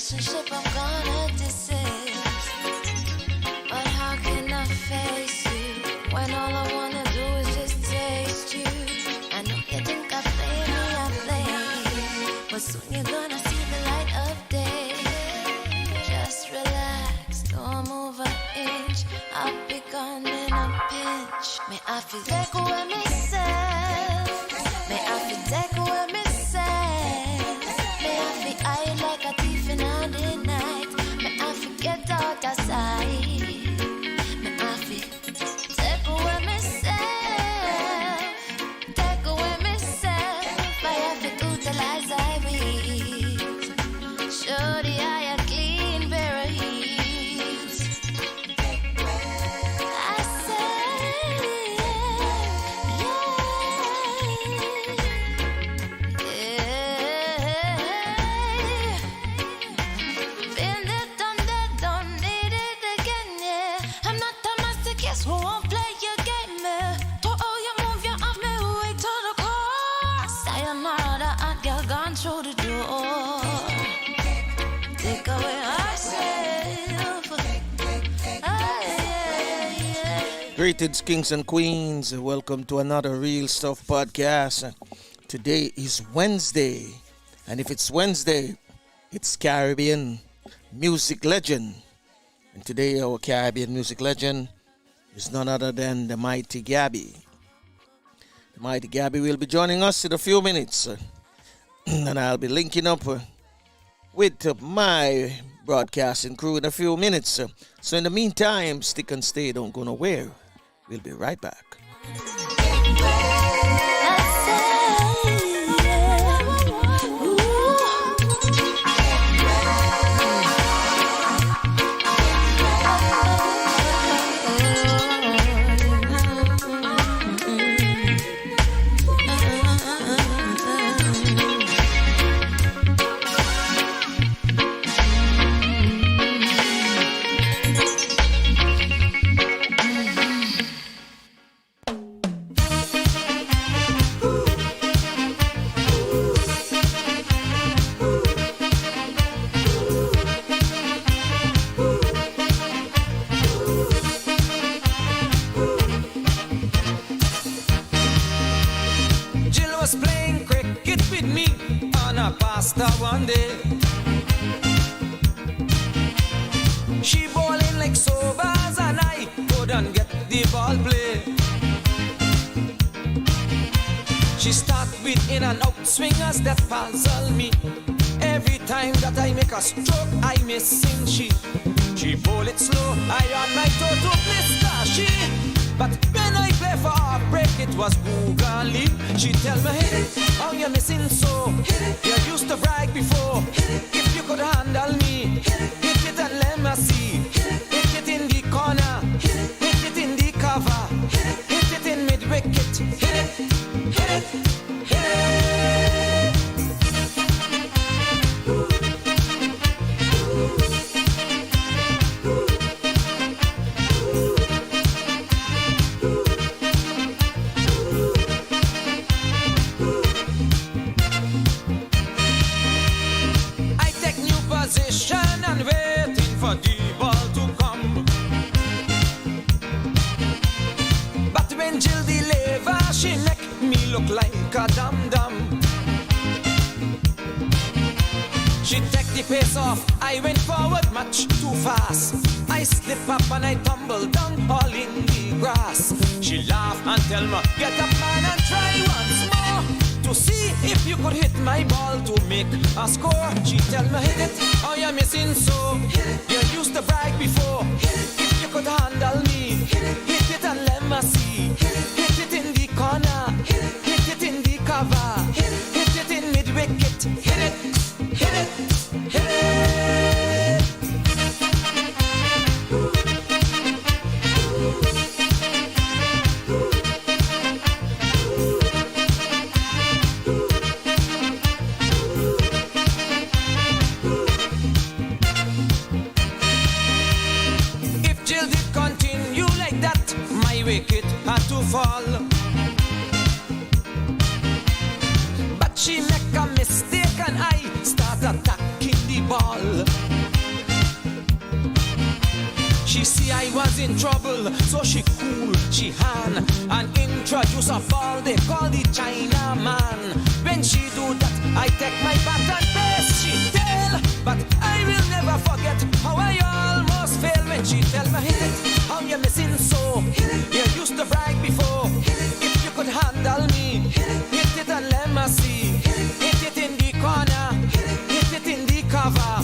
relationship I'm gonna desist. But how can I face you when all I wanna do is just taste you? I know you think I play me, I play you, but soon you're gonna see the light of day. Just relax, don't move an inch. I'll be gone in a pinch. May I feel take away myself. May I feel take away myself. May I feel hide like a thief in the night. May I forget out of sight. May I feel take away myself. Take away myself. May I feel utilize I will. Show the eye a clean pair of heels. I say, been there, done that, don't need it again, yeah. I'm not a masochist who won't play your game, yeah. To all you move, you off me way to the core. Sayonara, and you're gone through the door. Take away ourselves. Greetings, kings and queens. Welcome to another Real Stuff podcast. Today is Wednesday, and if it's Wednesday, it's Caribbean music legend. And today, our Caribbean music legend is none other than the mighty Gabby. The mighty Gabby will be joining us in a few minutes, and I'll be linking up with my broadcasting crew in a few minutes. So in the meantime, stick and stay, don't go nowhere. We'll be right back. Jill was playing cricket with me on a pasta one day. She bowling like sobers and I couldn't get the ball play. She start with in and out swingers that puzzle me. Every time that I make a stroke, I missing she bowl it slow. I on my toe to blister she. But when I play for heartbreak, it was googly. She tell me, hit it, how you missing so? You used to brag before. If you could handle me, hit it and let me see. Hit it in the corner, hit it in the cover, hit it in mid wicket. Hit it, hit it, hit it. I take new position and waiting for the ball to come. But when Jill deliver, she make me look like a dum-dum. She take the pace off, I went forward much too fast. I slip up and I tumble down all in the grass. She laugh and tell me, get up man and try once more. To see if you could hit my ball to make a score. She tell me, hit it, oh you're missing so. You used to brag before. If you could handle me, hit it and let me see. Hit it in the corner, hit it in the cover, hit it in mid wicket. Hit it, hit it, hit it. If Jill did continue like that, my wicket had to fall. She see I was in trouble, so she cool she hand and introduce a ball they call the China man. When she do that, I take my bat and pace she tell, but I will never forget how I almost fail when she tell me hit it, how you missing so. You used to brag before, if you could handle me, hit it and let me see. Hit it in the corner, hit it in the cover.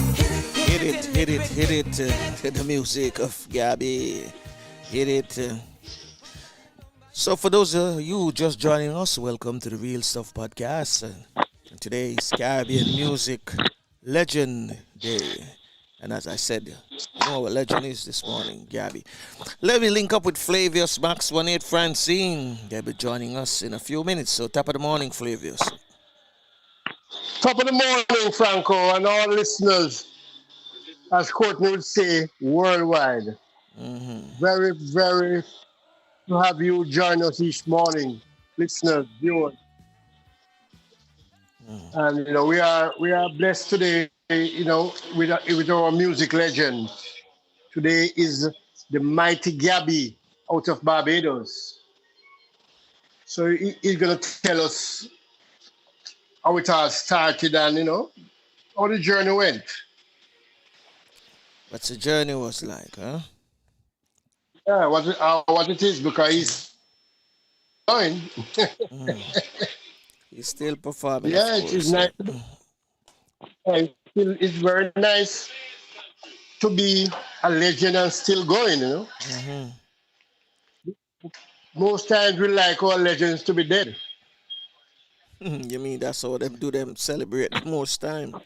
Hit it to the music of Gabby. Hit it. So for those of you just joining us, welcome to the Real Stuff Podcast. And today is Caribbean Music Legend Day. And as I said, you know what legend is this morning, Gabby. Let me link up with Flavius Max 18 Francine. They'll be joining us in a few minutes. So top of the morning, Flavius. Top of the morning, Franco, and all listeners, as Courtney would say, worldwide. Very, very to have you join us each morning, listeners, viewers. And we are blessed today, with our music legend. Today is the mighty Gabby out of Barbados. So he's gonna tell us how it all started and how the journey went. What the journey was like, huh? Yeah, what it is, because he's going. He's still performing. Yeah, it is nice. It's very nice to be a legend and still going, Most times we like our legends to be dead. You mean that's how them celebrate the most time?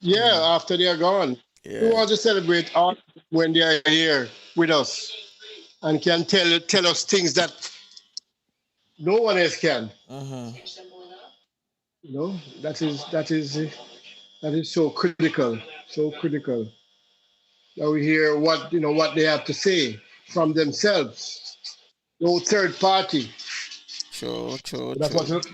Yeah, after they are gone. Yeah. We want to celebrate all when they are here with us and can tell us things that no one else can. That is so critical, That we hear what they have to say from themselves. No third party. True. That's what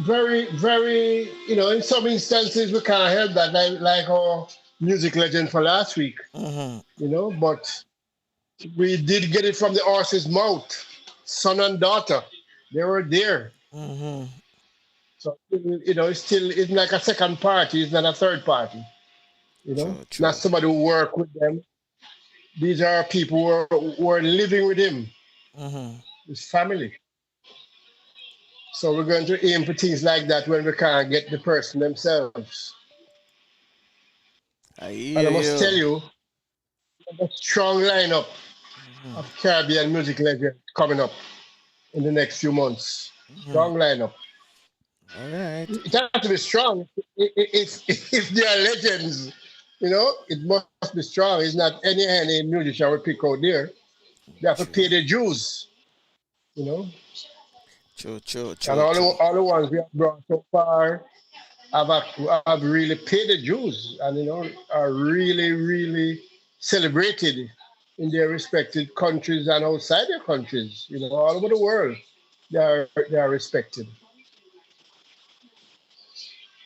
very, very, in some instances we can't help that, like our music legend for last week, but we did get it from the horse's mouth, son and daughter. They were there. So, it's like a second party, it's not a third party. True. Not somebody who work with them. These are people who are living with him, his family. So we're going to aim for things like that when we can't get the person themselves. And I must tell you, a strong lineup of Caribbean music legends coming up in the next few months. Strong lineup. All right. It has to be strong. If they are legends, it must be strong. It's not any musician will pick out there. They have to pay their dues, True. And all the ones we have brought so far have really paid the dues and are really, really celebrated in their respected countries and outside their countries. All over the world they are respected.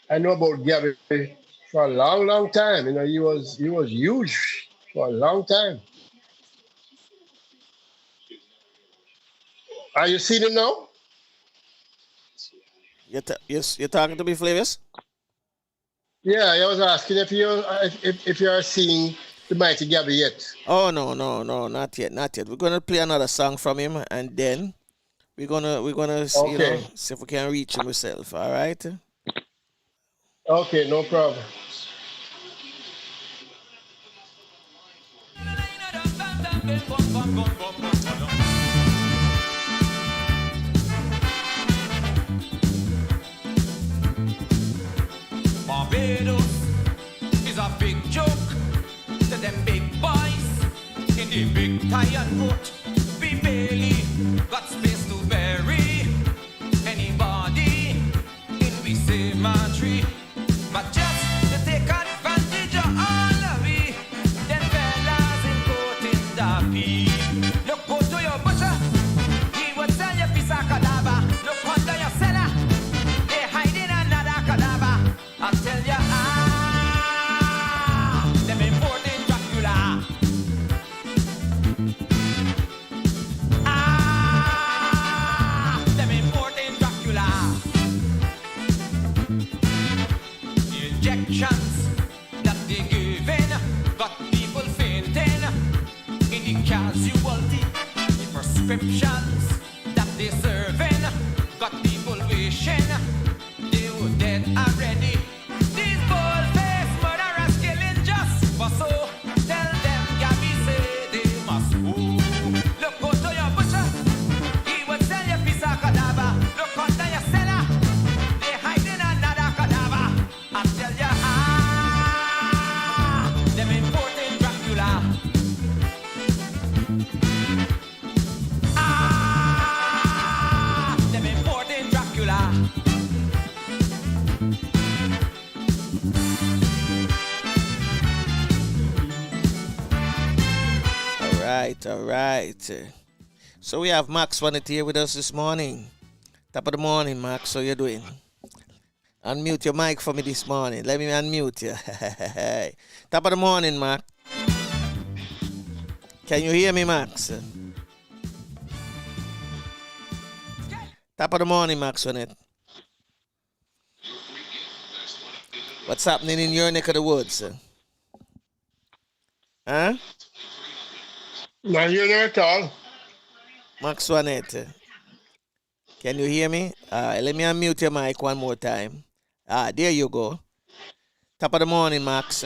I know about Gabby for a long, long time. He was huge for a long time. Are you seeing him now? Yes, you're talking to me, Flavius? Yeah, I was asking if you are seeing the mighty Gabby yet. Oh no, not yet. We're gonna play another song from him, and then we're gonna see if we can reach him ourselves. All right? Okay, no problem. Barbados is a big joke to them big boys in the big tie and coat. We barely got space to bury anybody in we cemetery, but just to take advantage of all of we, them fellas in coat in Dappy. Look, go to your butcher, he would sell you piece of cadaver. Look under your cellar, they hiding another cadaver. I tell ya, them imported Dracula. prescriptions that they serving got people wishing they were dead already. These bold-faced murderers killing just for so. Tell them Gabby say they must move. Look out to your butcher, he would sell you piece of cadaver. Look under your cellar, they hiding another cadaver. I tell ya, them importing Dracula. Them importing Dracula. All right. So we have Max Wanet here with us this morning. Top of the morning, Max. How you doing? Unmute your mic for me this morning. Let me unmute you. Top of the morning, Max. Can you hear me, Max? Top of the morning, Max Wanet. What's happening in your neck of the woods? Huh? Not hearing her at all. Max Wanet. Can you hear me? Let me unmute your mic one more time. There you go. Top of the morning, Max.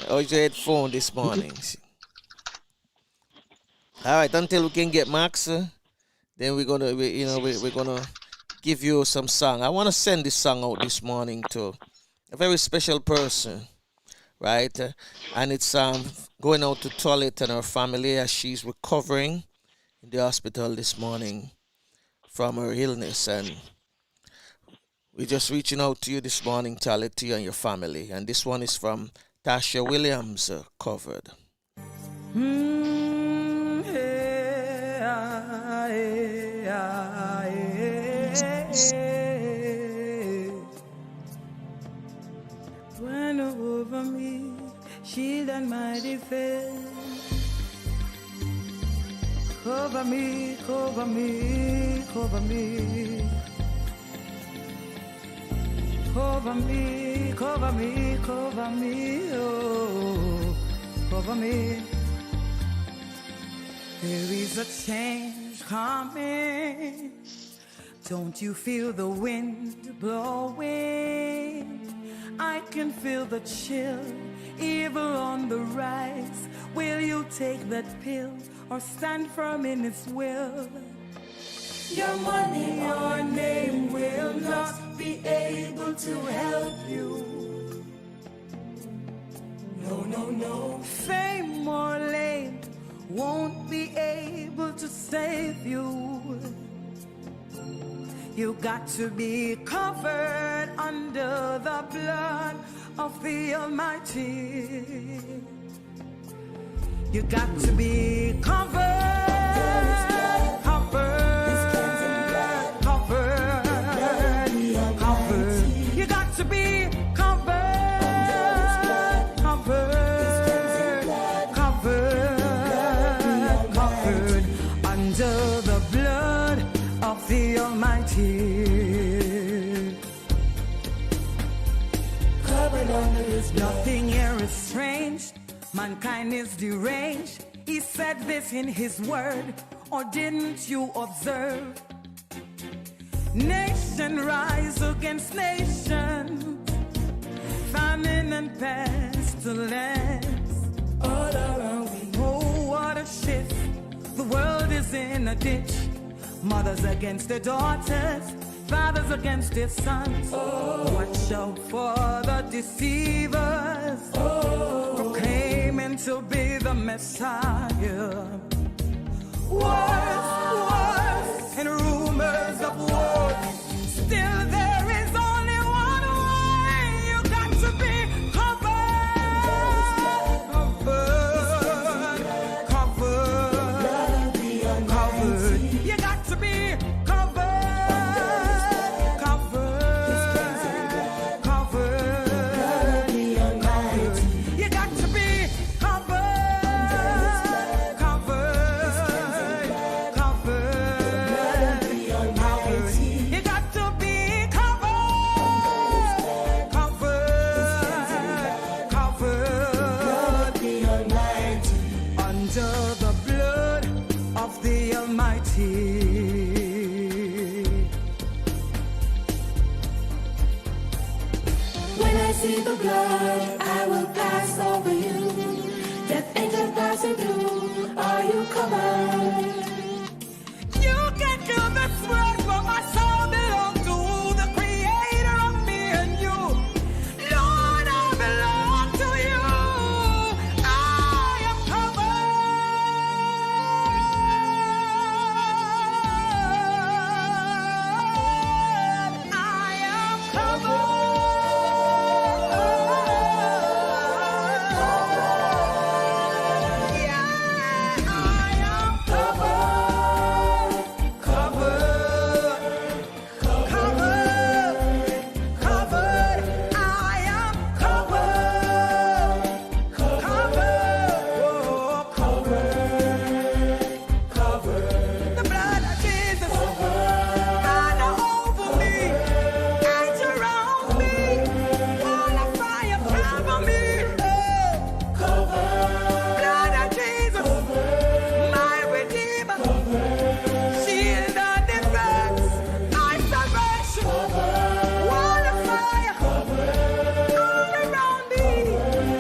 How's your headphone this morning? All right, until we can get Max, then we're gonna give you some song. I want to send this song out this morning to a very special person, right? And it's going out to Toilette and her family as she's recovering in the hospital this morning from her illness. And we're just reaching out to you this morning, Toilette, to you and your family. And this one is from Tasha Williams, covered. When over me, shield and my defense. Cover me, cover me, cover me. Cover me, cover me, cover me, oh, cover me. There is a change coming. Don't you feel the wind blowing? I can feel the chill, evil on the rise. Will you take that pill or stand firm in its will? Your money, your name will not be able to help you. No, no, no. Fame or lame won't be able to save you. You got to be covered under the blood of the Almighty. You got to be covered, covered, covered, covered. You got to be covered, covered, covered, covered under the blood of the Almighty. Covered under His blood. Nothing here is strange. Mankind is deranged. He said this in His word, or didn't you observe? Nation rise against nation, famine and pestilence all around me. Oh, what a shift. The world is in a ditch. Mothers against their daughters, fathers against their sons. Oh. Watch out for the deceivers, proclaiming to be the Messiah. Wars, and rumors of war. Still there is only one way. You got to be covered, covered, covered, covered. You got to be covered, covered, covered, covered. You got to be covered, covered, covered, see the blood, I will pass over you. Death angel passing through, are you covered? You can kill the sweat, but my soul belongs to the creator of me and you. Lord, I belong to you. I am covered. I am covered. Yeah, I am covered. Covered. Covered. Covered. I am covered. Covered. Oh, covered. Covered. The blood of Jesus. Banner over me. Edge around me. Wall of fire cover me. Oh, covered. Blood of Jesus. My Redeemer. Shield and defense. Isolation. Wall of fire. All around me.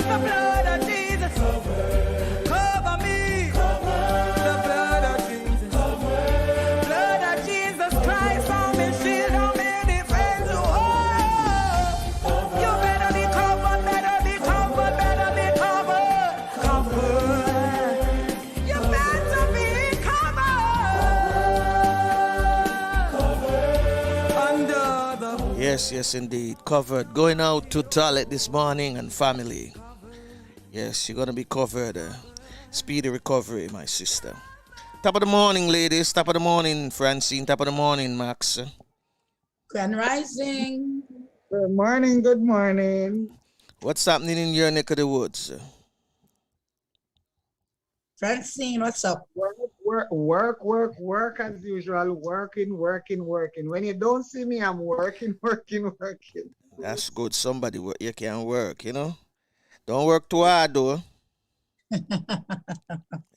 The blood of Jesus. Cover me. The blood of Jesus. Blood of Jesus Christ on me. Shield on me. Defense. Oh, you better be covered. Better be covered. Better be covered. Covered. You better be covered. Under the Yes, indeed. Covered. Going out to toilet this morning and family. Yes, you're gonna be covered. Speedy recovery, my sister. Top of the morning, ladies. Top of the morning, Francine. Top of the morning, Max. Grand Rising. Good morning, good morning. What's happening in your neck of the woods? Francine, what's up? Work as usual. Working. When you don't see me, I'm working. That's good. Somebody you can work, you know. Don't work too hard though.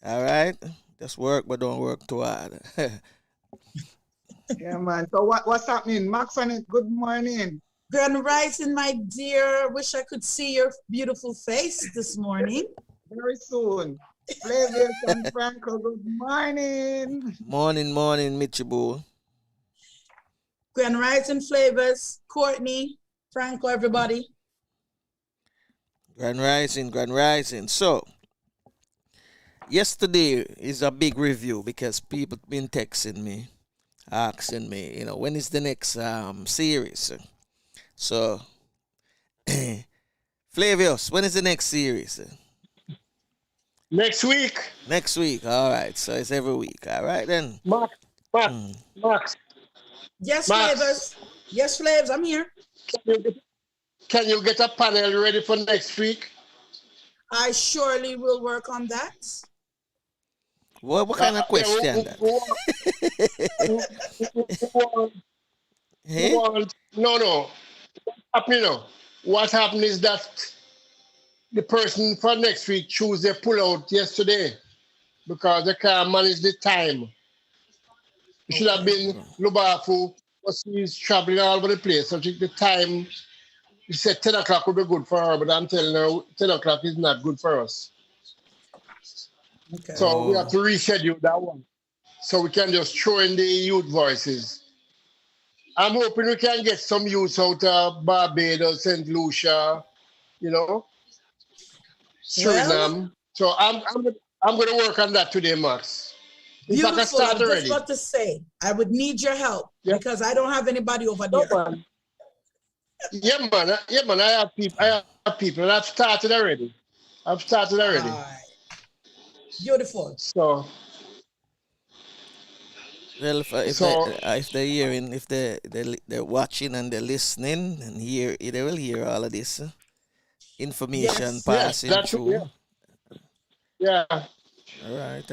All right. Just work, but don't work too hard. Yeah, man. So what's happening? Max on it, good morning. Grand Rising, my dear. Wish I could see your beautiful face this morning. Very soon. Flavius and Franco, good morning. morning, Michibu. Grand Rising Flavors, Courtney, Franco, everybody. Grand Rising. So, yesterday is a big review because people been texting me, asking me, you know, when is the next series? So, Flavius, when is the next series? Next week, Next week. All right. So it's every week. All right then. Max. Yes, Max. Flavors. Yes, Flavors, I'm here. Can you get a panel ready for next week? I surely will work on that. What kind of question that? Hey? No. What happened is that the person for next week choose their pull out yesterday because they can't manage the time. It should have been Lubafu, but she's traveling all over the place. So the time, she said 10 o'clock would be good for her, but I'm telling her 10 o'clock is not good for us. Okay. So we have to reschedule that one. So we can just throw in the youth voices. I'm hoping we can get some youth out of Barbados, St. Lucia, you know, Suriname. So I'm going to work on that today, Max. In fact, I Beautiful. I start was already. just about to say, I would need your help Yeah. because I don't have anybody over No, there. man. Yeah, man. I have people. And I've started already. All right. Beautiful. So, Well, if they're hearing, if they're watching and they're listening and they will hear all of this information Yes. passing that's through. yeah. All right.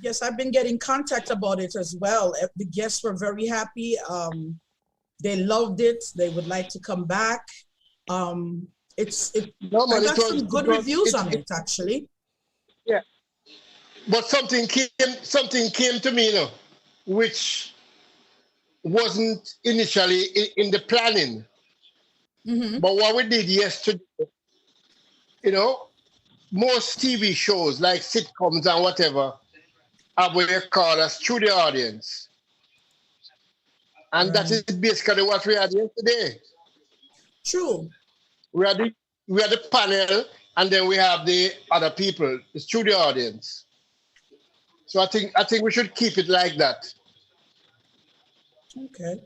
Yes, I've been getting contact about it as well. The guests were very happy. They loved it. They would like to come back. No, man, I got some good reviews on it actually. Yeah. But something came to me, you know, which wasn't initially in the planning. But what we did yesterday, you know, most TV shows like sitcoms and whatever have what they call a studio audience. And that is basically what we had yesterday. True. We had the panel, and then we have the other people, the studio audience. So I think we should keep it like that. Okay.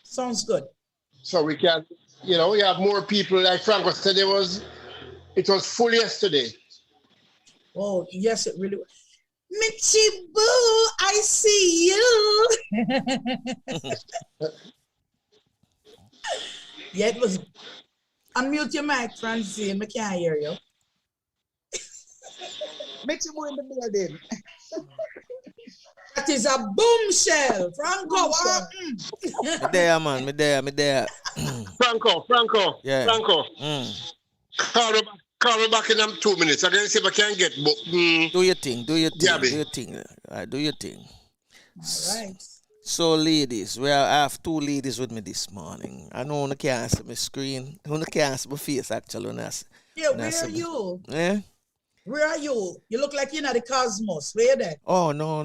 Sounds good. So we can, we have more people. Like Franco said, it was full yesterday. Oh, yes, it really was. Mitchie Boo, I see you. Yeah, it was. Unmute your mic, Francine. I can't hear you. Mitchie Boo in the building. That is a bombshell. Franco. Me there, man. Me there. Franco. Yeah. Franco. Call me back in 2 minutes. I can see if I can get Do your thing. Gabby. Do your thing. All right, do your thing. All right. So, ladies, I have 2 ladies with me this morning. I know you can't see my screen. You can't see my face, actually. Yeah, where are you? Yeah? Where are you? You look like you're in the cosmos. Where you there? Oh, no.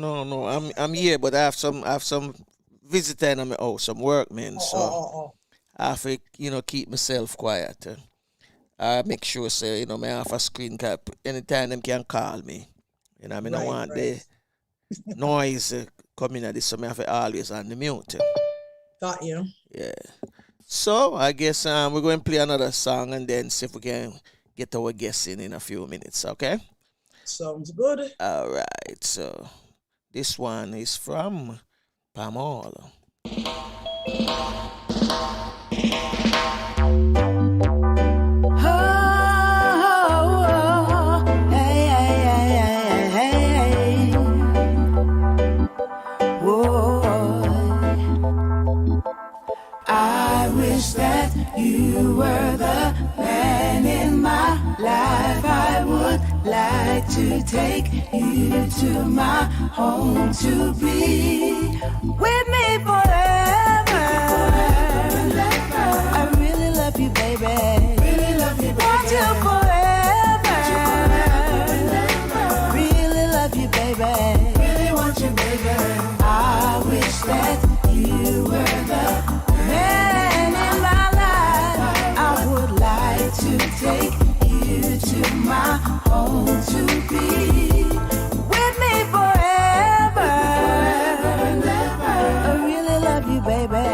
I'm here, but I have some visitor in my house, some workmen. So I have to, keep myself quiet. I make sure, say, I have a screen cap. Anytime them can call me. I don't want the noise coming at this, so I have to always on the mute. Got you. Yeah. So I guess we're going to play another song and then see if we can get our guests in a few minutes, okay? Sounds good. All right. So this one is from Pamela. I wish that you were the man in my life. I would like to take you to my home to be with me forever. I really love you, baby. Want you forever. Really love you, baby. Really want you, baby. I wish that you were the man in my life. I would like to take you to my home to be with me forever. I really love you, baby.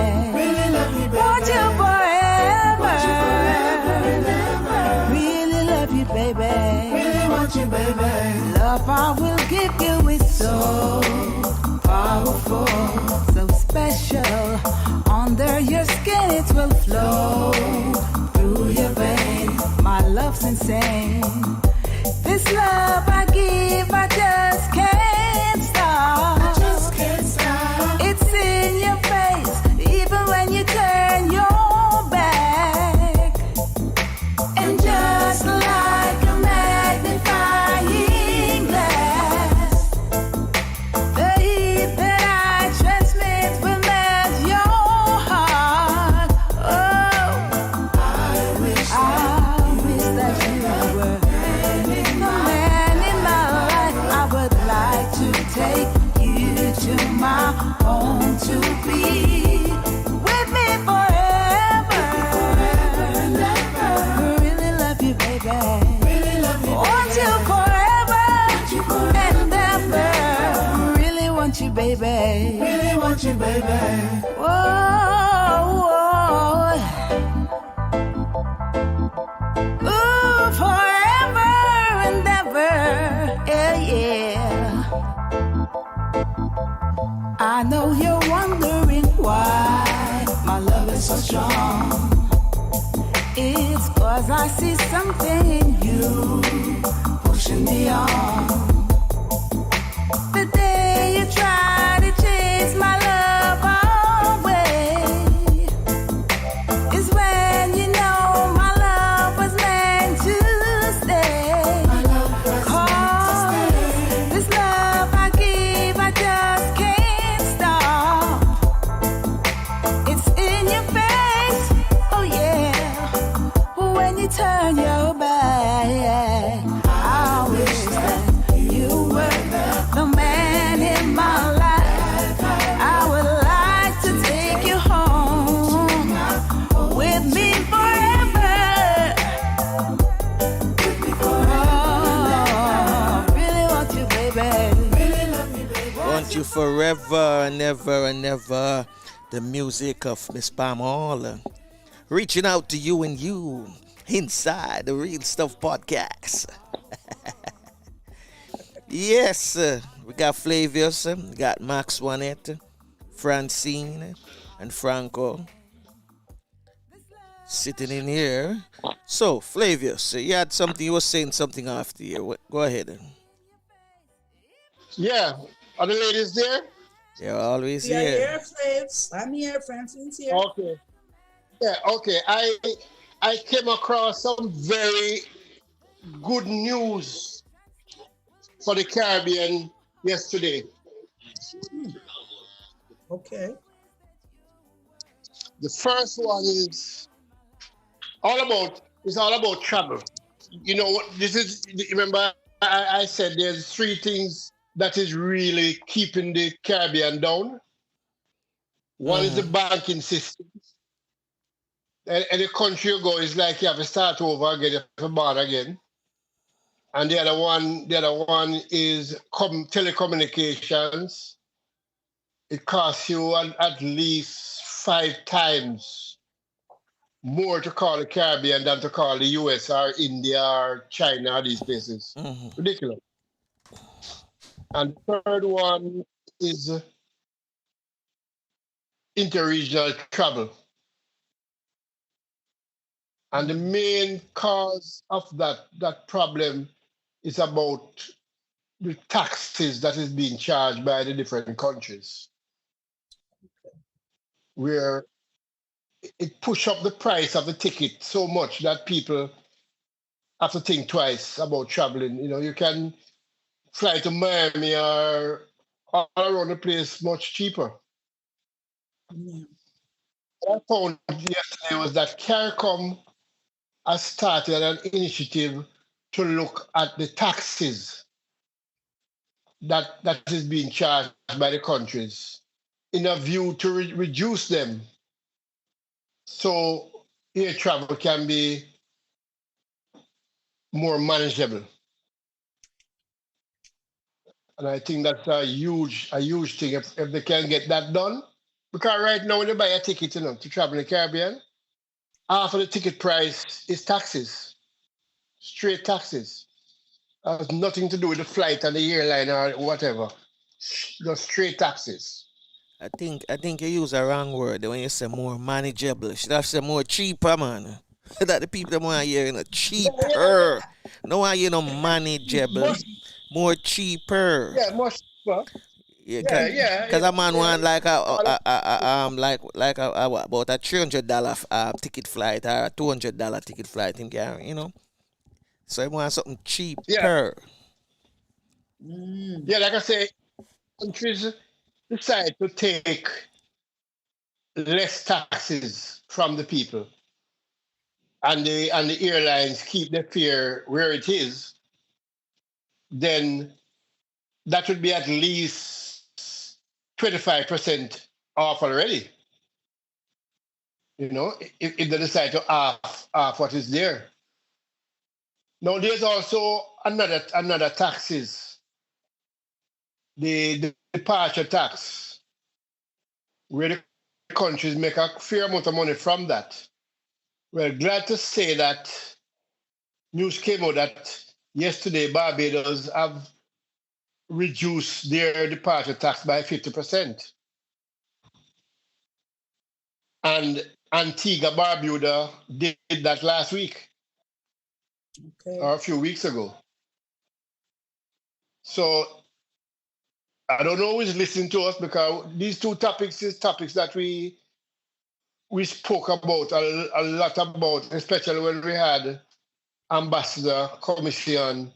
Want you forever. Really love you, baby. Really want you, baby. Love I will give you is so powerful, so special. Under your skin it will flow through your veins. My love's insane. This love I give, I just can't stop. It's in your face, even when you turn your back. And just like a magnifying glass, the heat that I transmit will melt your heart. Oh, I wish that you were the man in my life. I would like to take you to my home to be with me forever. Really love you, baby. Want you forever and ever. Really want you, baby. Really want you, baby. Whoa. Ooh, forever and ever. Yeah. I know you're wondering why my love is so strong. It's 'cause I see something in you pushing me on. The day you try to chase my love away is when you know my love was meant to stay. 'Cause this love I give, I just can't stop. It's in your face, oh yeah. to forever and ever and ever. The music of Miss Pamela. Reaching out to you and you inside the Real Stuff Podcast. Yes, we got Flavius, we got Max Juanette, Francine, and Franco sitting in here. So, Flavius, you had something, you were saying something after you. Go ahead. Yeah. Are the ladies there? You're always We are here. here, Flaves. I'm here, Francine's here. Okay. Yeah, okay. I came across some very good news for the Caribbean yesterday. Okay. The first one is all about travel. You know what this is, remember I said there's three things that is really keeping the Caribbean down. One is the banking system. Any country you go is like you have to start over again, you have to born again. And the other one is telecommunications. It costs you at least 5 times more to call the Caribbean than to call the US or India or China, these places. Ridiculous. And the third one is interregional travel. And the main cause of that problem is about the taxes that is being charged by the different countries, where it push up the price of the ticket so much that people have to think twice about traveling. You know, you can fly to Miami or all around the place much cheaper. Yeah. What I found yesterday was that CARICOM has started an initiative to look at the taxes that is being charged by the countries in a view to reduce them so air travel can be more manageable. And I think that's a huge thing if they can get that done. Because right now when you buy a ticket, to travel in the Caribbean, half of the ticket price is taxes, straight taxes. Has nothing to do with the flight and the airline or whatever. Just straight taxes. I think you use a wrong word when you say more manageable. You should have said more cheaper, man. That the people that want to hear cheaper. No want you manageable. More cheaper. Yeah, much cheaper. Yeah, Yeah. Cause a man want like about a $300 ticket flight or a $200 ticket flight. Him can, So he want something cheaper. Yeah, like I say, countries decide to take less taxes from the people, and the airlines keep the fare where it is, then that would be at least 25% off already. If they decide to half what is there. Now there's also another taxes, the departure tax, where the countries make a fair amount of money from that. Well, glad to say that news came out that yesterday Barbados have reduced their departure tax by 50%. And Antigua Barbuda did that last week. Okay. Or a few weeks ago. So I don't know who's listening to us, because these two topics is topics that we spoke about a lot about, especially when we had Ambassador Commission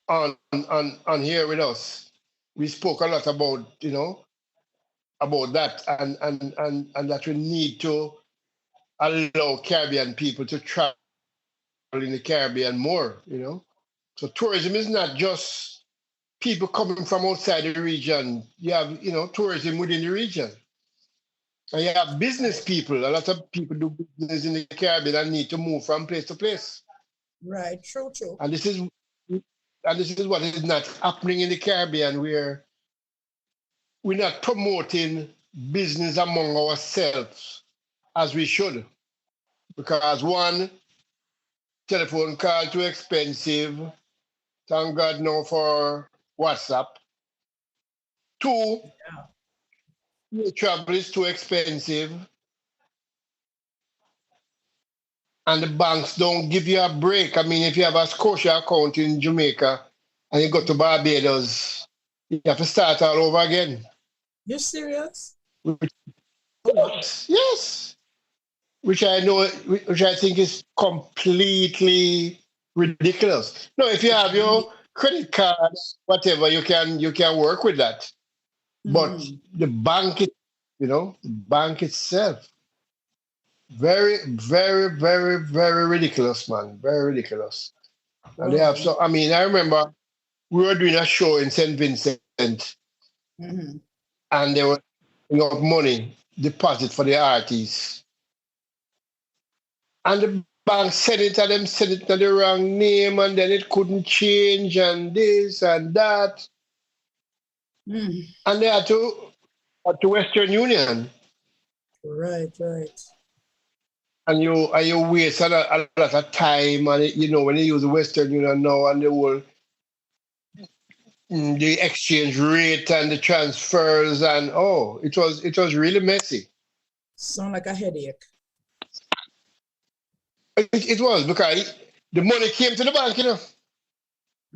on here with us. We spoke a lot about about that and that we need to allow Caribbean people to travel in the Caribbean more. So tourism is not just people coming from outside the region. You have, tourism within the region. And you have business people. A lot of people do business in the Caribbean and need to move from place to place. Right, true. And this is what is not happening in the Caribbean, where we're not promoting business among ourselves as we should. Because one, telephone call too expensive. Thank God now for WhatsApp. Two, travel is too expensive. And the banks don't give you a break. I mean, if you have a Scotia account in Jamaica and you go to Barbados, you have to start all over again. You're serious? Yes. Which I think is completely ridiculous. No, if you have your credit card, whatever, you can work with that. But the bank, the bank itself, very, very, very, very ridiculous, man. Very ridiculous. And they have I remember we were doing a show in St. Vincent, and they were money deposit for the artists. And the bank sent it to them, sent it to the wrong name, and then it couldn't change, and this and that. And they had to Western Union. Right. And you waste a lot of time, and when you use the Western Union now, and the exchange rate and the transfers, and it was really messy. Sound like a headache. It was, because the money came to the bank,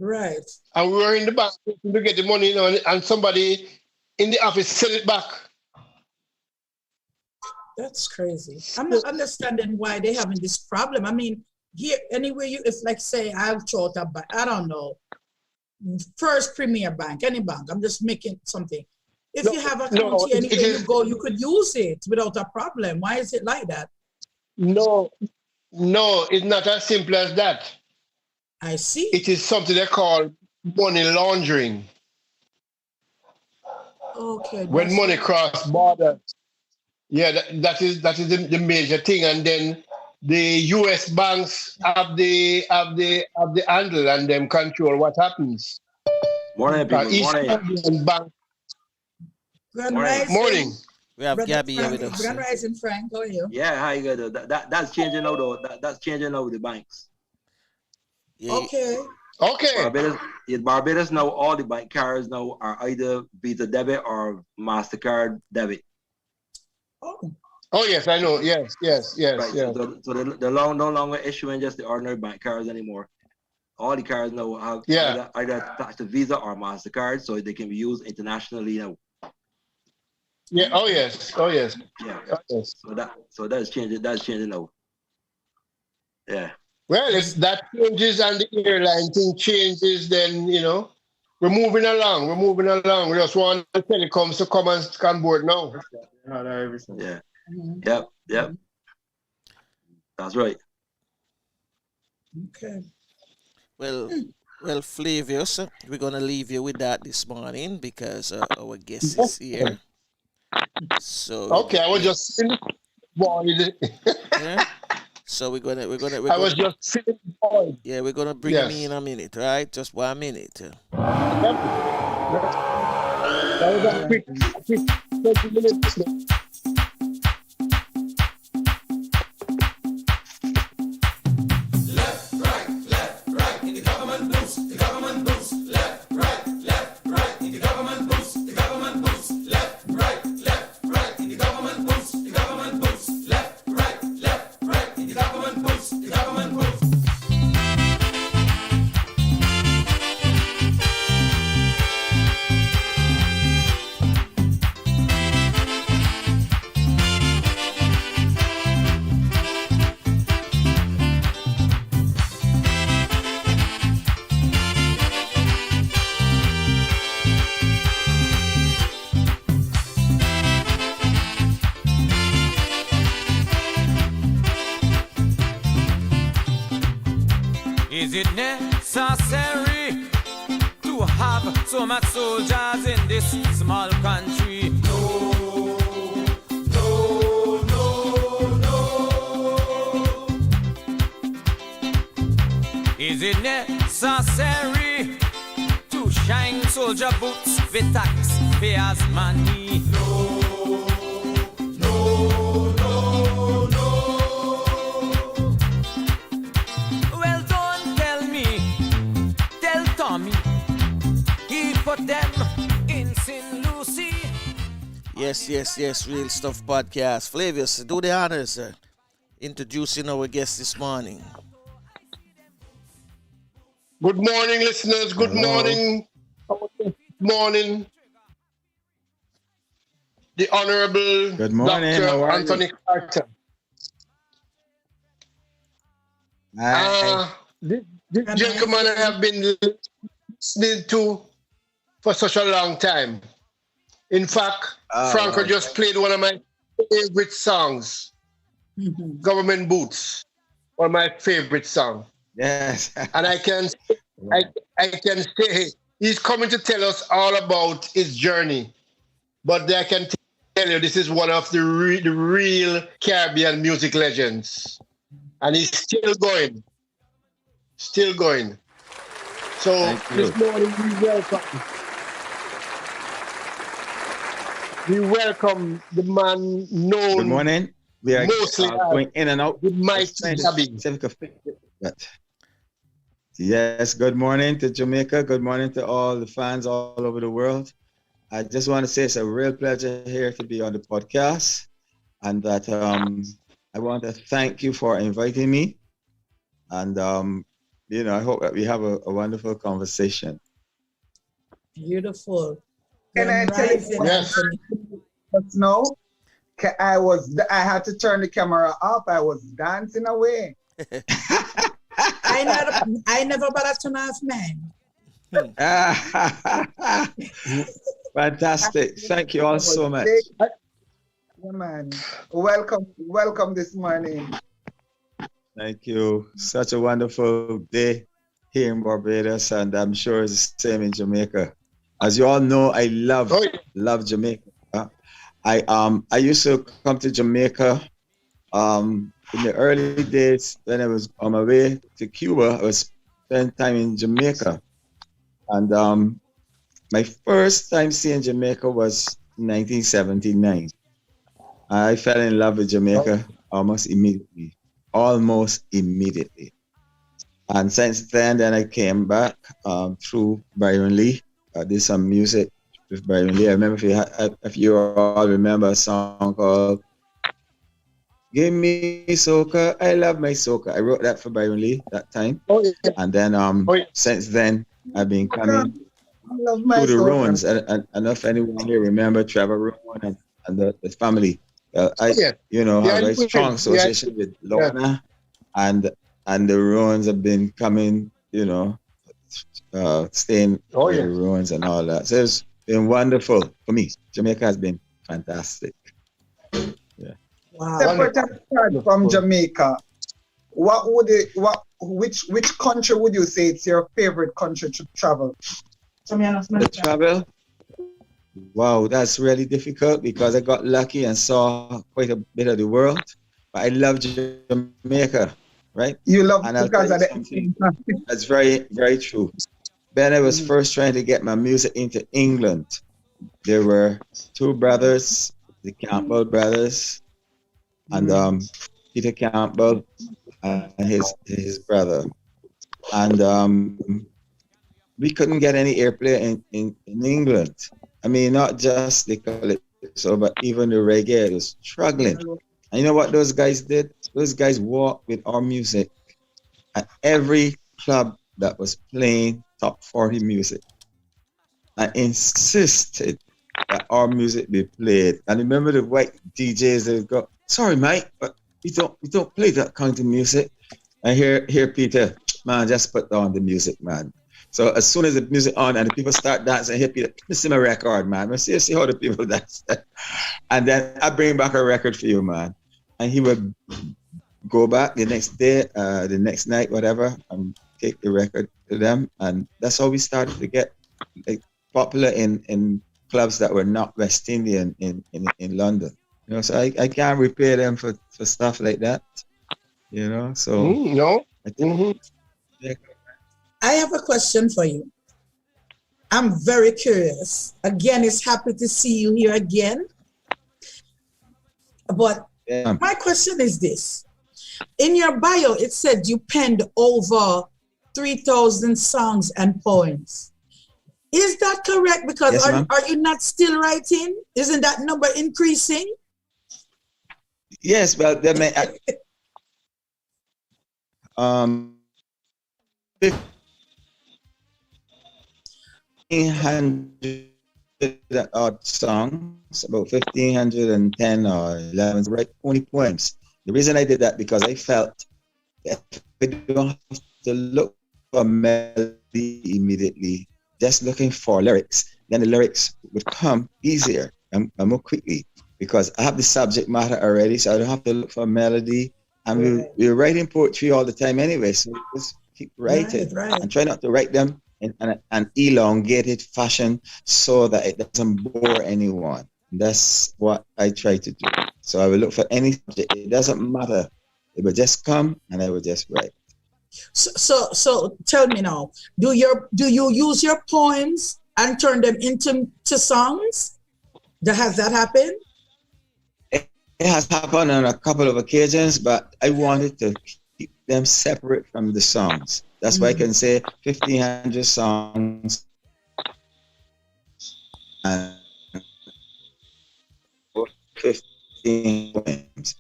Right. And we were in the bank to get the money, and somebody in the office sent it back. That's crazy. I'm not understanding why they're having this problem. I mean, here, anywhere if like say I've thought about, I don't know, First Premier Bank, any bank, I'm just making something. If you have a account here, anywhere you go, you could use it without a problem. Why is it like that? No, it's not as simple as that. I see. It is something they call money laundering. Okay. When money cross borders. Yeah, that is the major thing. And then the US banks have the handle and them control what happens. Morning, people. Morning. Bank. Morning. We have Gabby here with us. Grand Rising, Frank. How are you? Yeah, how you gonna do? That's changing now though. That's changing now with the banks. Yeah. Okay. Barbados now, all the bank cards now are either Visa debit or MasterCard debit. Oh yes, I know. Yes. Right. So they're no longer issuing just the ordinary bank cards anymore. All the cards now have either attached to Visa or MasterCard, so they can be used internationally now. Yeah. Oh yes. Yeah. Oh, yes. So that's changing. That's changing now. Yeah. Well, if that changes and the airline thing changes, then we're moving along. We just want the telecoms to come on board now. Yeah. Yep. That's right. Okay. Well, Flavius, we're gonna leave you with that this morning because our guest is here. So okay, I was just bored. Yeah. So we're gonna. I was just feeling bored. Yeah, we're gonna bring him in a minute, right? Just 1 minute. Yep. That was a quick 20 minutes. Is it necessary to have so much soldiers in this small country? No. Is it necessary to shine so soldier boots, with tax payers money. Well, don't tell me, tell Tommy, he put them in St. Lucie. Yes, Real Stuff Podcast. Flavius, do the honors, introducing our guest this morning. Good morning, listeners. Good morning. Good morning. The Honorable Good morning. How Dr. are Anthony you? Carter. Hi. This gentleman I have been listening to for such a long time. In fact, Franco just played one of my favorite songs, Government Boots, one of my favorite songs. Yes. And I can say he's coming to tell us all about his journey. But I can tell you, this is one of the real Caribbean music legends. And he's still going. Still going. So this morning we welcome the man known. Good morning. We are mostly going in and out. With mighty Gabby. Yes, good morning to Jamaica. Good morning to all the fans all over the world. I just want to say it's a real pleasure here to be on the podcast, and that I want to thank you for inviting me. And I hope that we have a wonderful conversation. Beautiful. Can I tell you? Yes. But no, I had to turn the camera off. I was dancing away. I never bother to off, man. Fantastic. Thank you all so much. Yeah, man. Welcome this morning. Thank you. Such a wonderful day here in Barbados, and I'm sure it's the same in Jamaica. As you all know, I love Jamaica. I used to come to Jamaica in the early days when I was on my way to Cuba. I was spending time in Jamaica, and my first time seeing Jamaica was 1979. I fell in love with Jamaica almost immediately. And since then I came back through Byron Lee. I did some music with Byron Lee. I remember if you all remember a song called Give Me Soca, I Love My Soca. I wrote that for Byron Lee that time. And then since then I've been coming to the ruins. I don't know if anyone here remember Trevor Rowan and the family. I have a strong association with Lorna, and the ruins have been coming, staying with the ruins and all that. So it's been wonderful for me. Jamaica has been fantastic. Yeah. Wow. Separate and apart from Jamaica, which country would you say it's your favorite country to travel? The travel? Wow, that's really difficult because I got lucky and saw quite a bit of the world. But I love Jamaica, right? You love and because of the that's very, very true. When I was first trying to get my music into England, there were two brothers, the Campbell brothers, and Peter Campbell and his brother. And we couldn't get any airplay in England. I mean, not just the calypso, but even the reggae, it was struggling. And you know what those guys did? Those guys walked with our music at every club that was playing top 40 music. I insisted that our music be played. And remember the white DJs that would go, sorry, Mike, but we don't play that kind of music. I hear Peter, man, just put on the music, man. So as soon as the music on and the people start dancing, I hear Peter, listen to my record, man. I see how the people dance. And then I bring back a record for you, man. And he would go back the next day, the next night, whatever, and take the record to them. And that's how we started to get popular in clubs that were not West Indian in London. So I can't repay them for stuff like that. So no. I think I have a question for you. I'm very curious. Again, it's happy to see you here again. But my question is this. In your bio, it said you penned over 3,000 songs and poems. Is that correct? Because Yes, are you not still writing? Isn't that number increasing? Yes, but the 1,500 odd songs, about 1,510 or 11, write only poems. The reason I did that because I felt that we don't have to look for melody immediately, just looking for lyrics, then the lyrics would come easier and more quickly because I have the subject matter already, so I don't have to look for melody. And we're writing poetry all the time anyway, so just keep writing and try not to write them in an elongated fashion so that it doesn't bore anyone. That's what I try to do. So I will look for any subject. It doesn't matter. It will just come and I will just write. So tell me now, do you use your poems and turn them into songs? Has that happened? It has happened on a couple of occasions, but I wanted to keep them separate from the songs. That's why I can say 1,500 songs and 15 poems.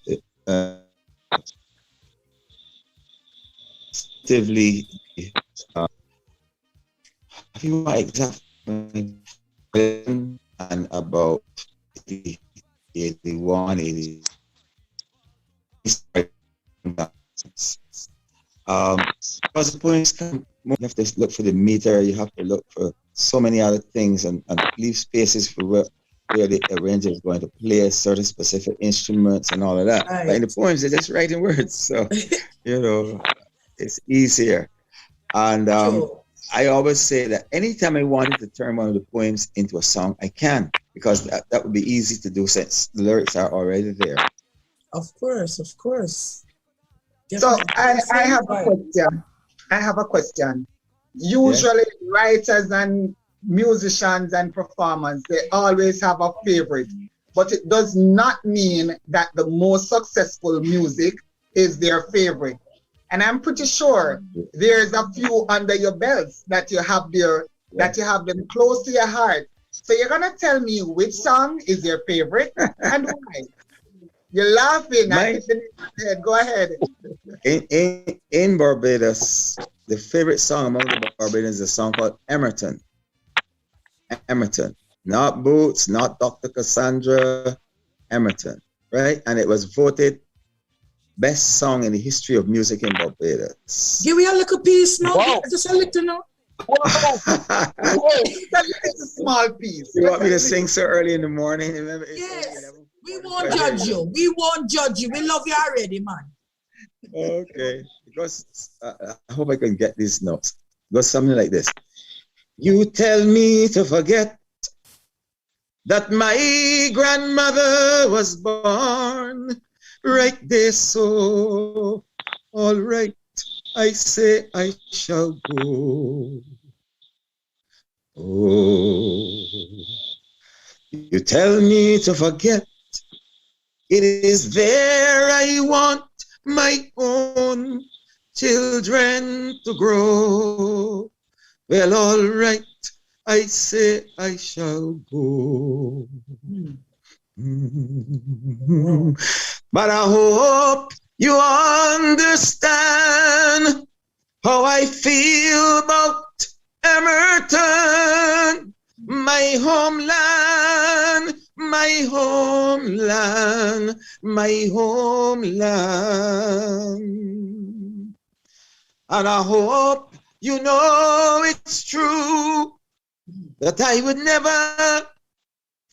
If you want exactly and about 81, 80. Because the poems come, you have to look for the meter, you have to look for so many other things and leave spaces for where the arranger is going to play certain specific instruments and all of that. Right. But in the poems, they're just writing words. So, it's easier. And I always say that anytime I wanted to turn one of the poems into a song, I can, because that would be easy to do since the lyrics are already there. Of course. So I have a question. Usually writers and musicians and performers, they always have a favorite, but it does not mean that the most successful music is their favorite. And I'm pretty sure there's a few under your belts that you have there, that you have them close to your heart. So you're gonna tell me which song is your favorite and why. You're laughing. Go ahead. In Barbados, the favorite song among the Barbadians is a song called Emerton. Emerton. Not Boots, not Dr. Cassandra, Emerton, right? And it was voted best song in the history of music in Barbados. Give me a little piece now. Wow. Just a little now. It's a small piece. You want me to sing so early in the morning? Yes. We won't judge you. We won't judge you. We love you already, man. Okay. Because I hope I can get these notes. It goes something like this. You tell me to forget that my grandmother was born right there, so all right, I say I shall go. Oh, you tell me to forget, it is there I want my own children to grow. Well, all right, I say I shall go. But I hope you understand how I feel about Emerton, my homeland, my homeland, my homeland. And I hope you know it's true that I would never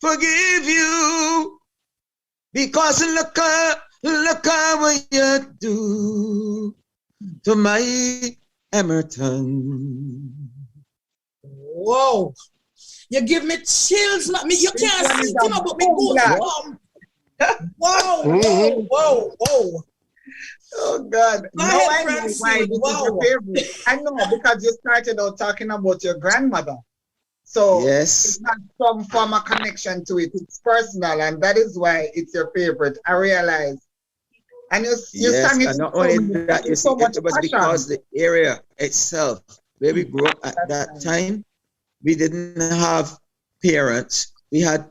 forgive you, because look what you do to my Emerton. Whoa. You give me chills. You can't see it, but me goosebumps. Whoa. Oh God. Now I know why this is your favorite. I know, because you started out talking about your grandmother. So it Yes. has some form of connection to it. It's personal, and that is why it's your favorite. I realize. And you Yes. sang it And not with only that, you with see, so much it was because passion. the area itself where we grew up at That's that nice. time, we didn't have parents. We had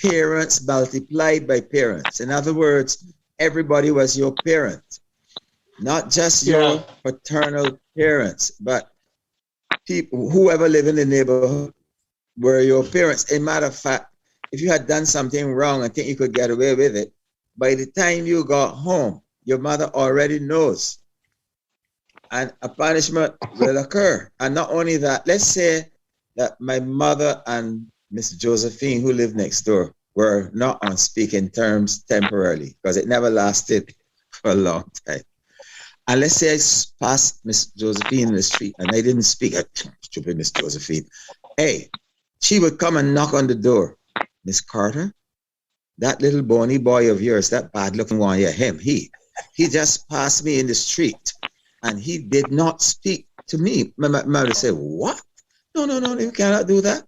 parents multiplied by parents. In other words, everybody was your parent, not just Yeah. your paternal parents, but people, whoever live in the neighborhood were your parents. A matter of fact, if you had done something wrong and think you could get away with it, by the time you got home, your mother already knows, and a punishment will occur. And not only that, let's say that my mother and Miss Josephine, who lived next door, were not on speaking terms temporarily because it never lasted for a long time. And let's say I passed Miss Josephine in the street and I didn't speak. Stupid Miss Josephine. Hey, she would come and knock on the door. Miss Carter, that little bony boy of yours, that bad looking one, yeah, him, he just passed me in the street and he did not speak to me. My mother said, what? No, you cannot do that.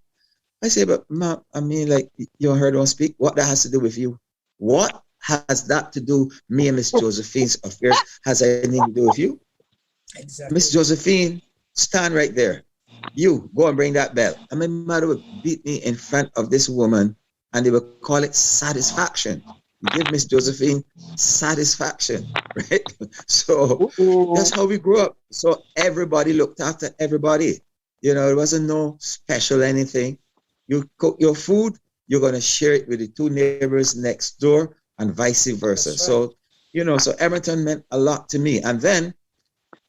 I say, but ma, I mean, like, you and her don't speak. What that has to do with you? What has that to do, me and Miss Josephine's affairs, has anything to do with you? Exactly. Miss Josephine, stand right there. You, go and bring that bell. And my mother would beat me in front of this woman and they would call it satisfaction. You give Miss Josephine satisfaction, right? So that's how we grew up. So everybody looked after everybody. You know, it wasn't no special anything. You cook your food, you're going to share it with the two neighbors next door and vice versa. Right. So, you know, so Edmonton meant a lot to me. And then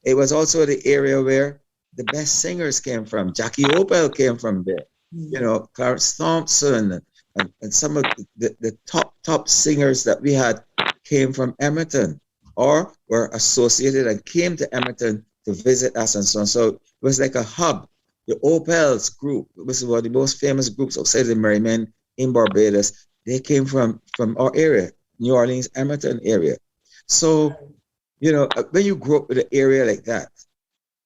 it was also the area where the best singers came from. Jackie Opel came from there. You know, Clarence Thompson and some of the top singers that we had came from Edmonton or were associated and came to Edmonton to visit us and so on. So it was like a hub. The Opels group, which is one of the most famous groups outside the Merrymen in Barbados, they came from our area, New Orleans, Edmonton area. So, you know, when you grow up with an area like that,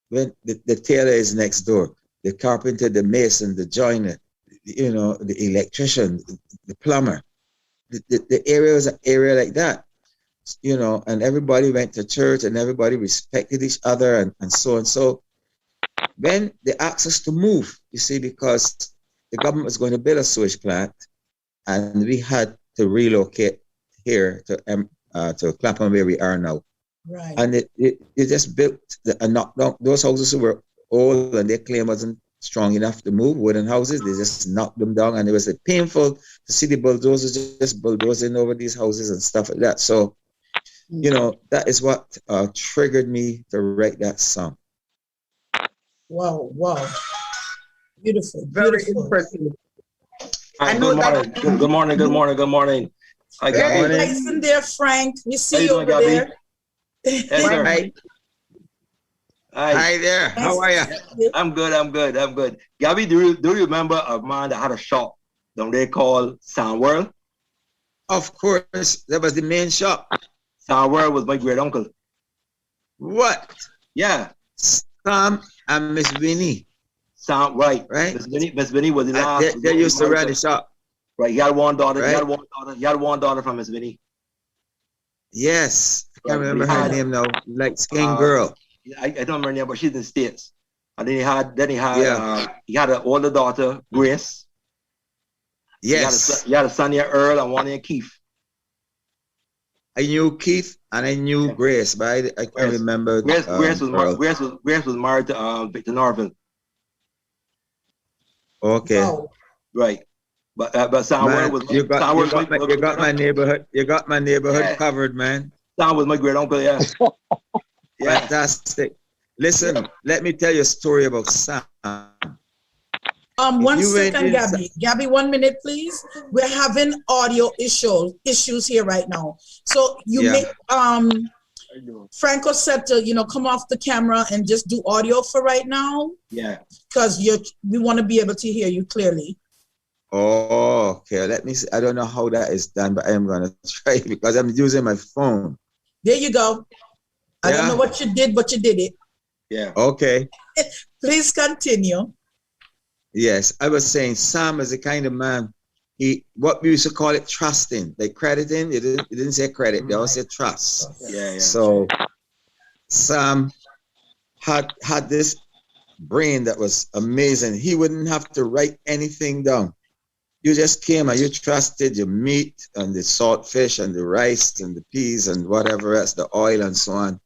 when the tailor is next door, the carpenter, the mason, the joiner, you know, the electrician, the plumber, the area was an area like that, you know, and everybody went to church and everybody respected each other and so on. So when they asked us to move, you see, because the government was going to build a sewage plant and we had to relocate here to Clapham where we are now. Right. And it just built and knocked down those houses who were old and their claim wasn't strong enough to move, wooden houses, they just knocked them down. And it was painful to see the bulldozers just bulldozing over these houses and stuff like that. So, you know, that is what triggered me to write that song. Wow. Beautiful. Very Beautiful. impressive. Hi, good morning. Good morning. Hi, Gabby. Hey, nice in there, Frank. We see How you you doing, over Gabby? there. Yes, sir. Hi. Hi there. How are you? I'm good. Gabby, do you remember a man that had a shop that they call Sound World? Of course, that was the main shop. Sound World was my great uncle. What? Yeah. Sam and Miss Winnie. Sound right. Right. Miss Winnie was the last. They used to run the shop. Right. He had one daughter. Right. He had one daughter from Miss Winnie. Yes. I can't Right. remember her name now. Like skin girl. I don't remember her name, but she's in the States. And then he had an older daughter, Grace. Yes. He had a son named Earl and one named Keith. I knew Keith and I knew Grace, but I can't remember. Grace was married to Victor Norville. Okay. Wow. Right. But Sound was you got my neighborhood. You got my neighborhood covered, man. Sound was my great uncle, yeah. Yeah. Fantastic. Listen, let me tell you a story about Sam. 1 second, Gabby. Gabby, 1 minute, please. We're having audio issues here right now. So make Franco said to come off the camera and just do audio for right now. Yeah. Because we want to be able to hear you clearly. Oh, okay. Let me see. I don't know how that is done, but I am gonna try because I'm using my phone. There you go. I don't know what you did, but you did it. Yeah. Okay. Please continue. Yes, I was saying Sam is the kind of man, what we used to call it trusting, like crediting. It didn't say credit, they all said trust. Yeah. So Sam had this brain that was amazing. He wouldn't have to write anything down. You just came and you trusted your meat and the salt fish and the rice and the peas and whatever else, the oil and so on.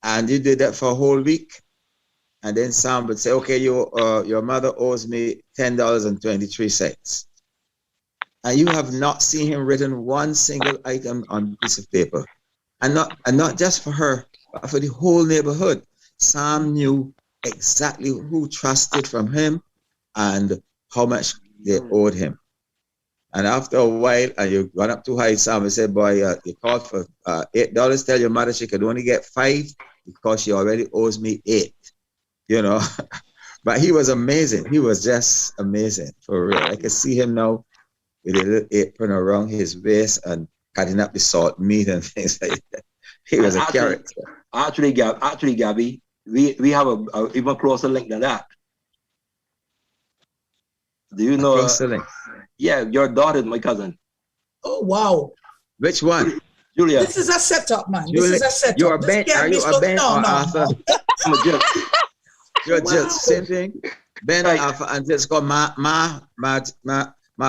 And you did that for a whole week. And then Sam would say, okay, your mother owes me $10.23. And you have not seen him written one single item on a piece of paper. And not just for her, but for the whole neighborhood. Sam knew exactly who trusted from him and how much they owed him. And after a while, and you gone up too high, Sam and said, boy, you called for $8. Tell your mother she could only get 5 because she already owes me 8. You know, but he was amazing. He was just amazing, for real. I can see him now with a little apron around his waist and cutting up the salt meat and things like that. He was a character. Actually, Gabby, we have a even closer link than that. Do you know? Closer link. Yeah, your daughter is my cousin. Oh, wow. Which one? Julia. This is a setup, man. Julia, this is a setup. You're a Ben. Are you a Ben or Arthur? I'm a Jill. You're Jill. Same thing. Ben and Arthur, and it's called my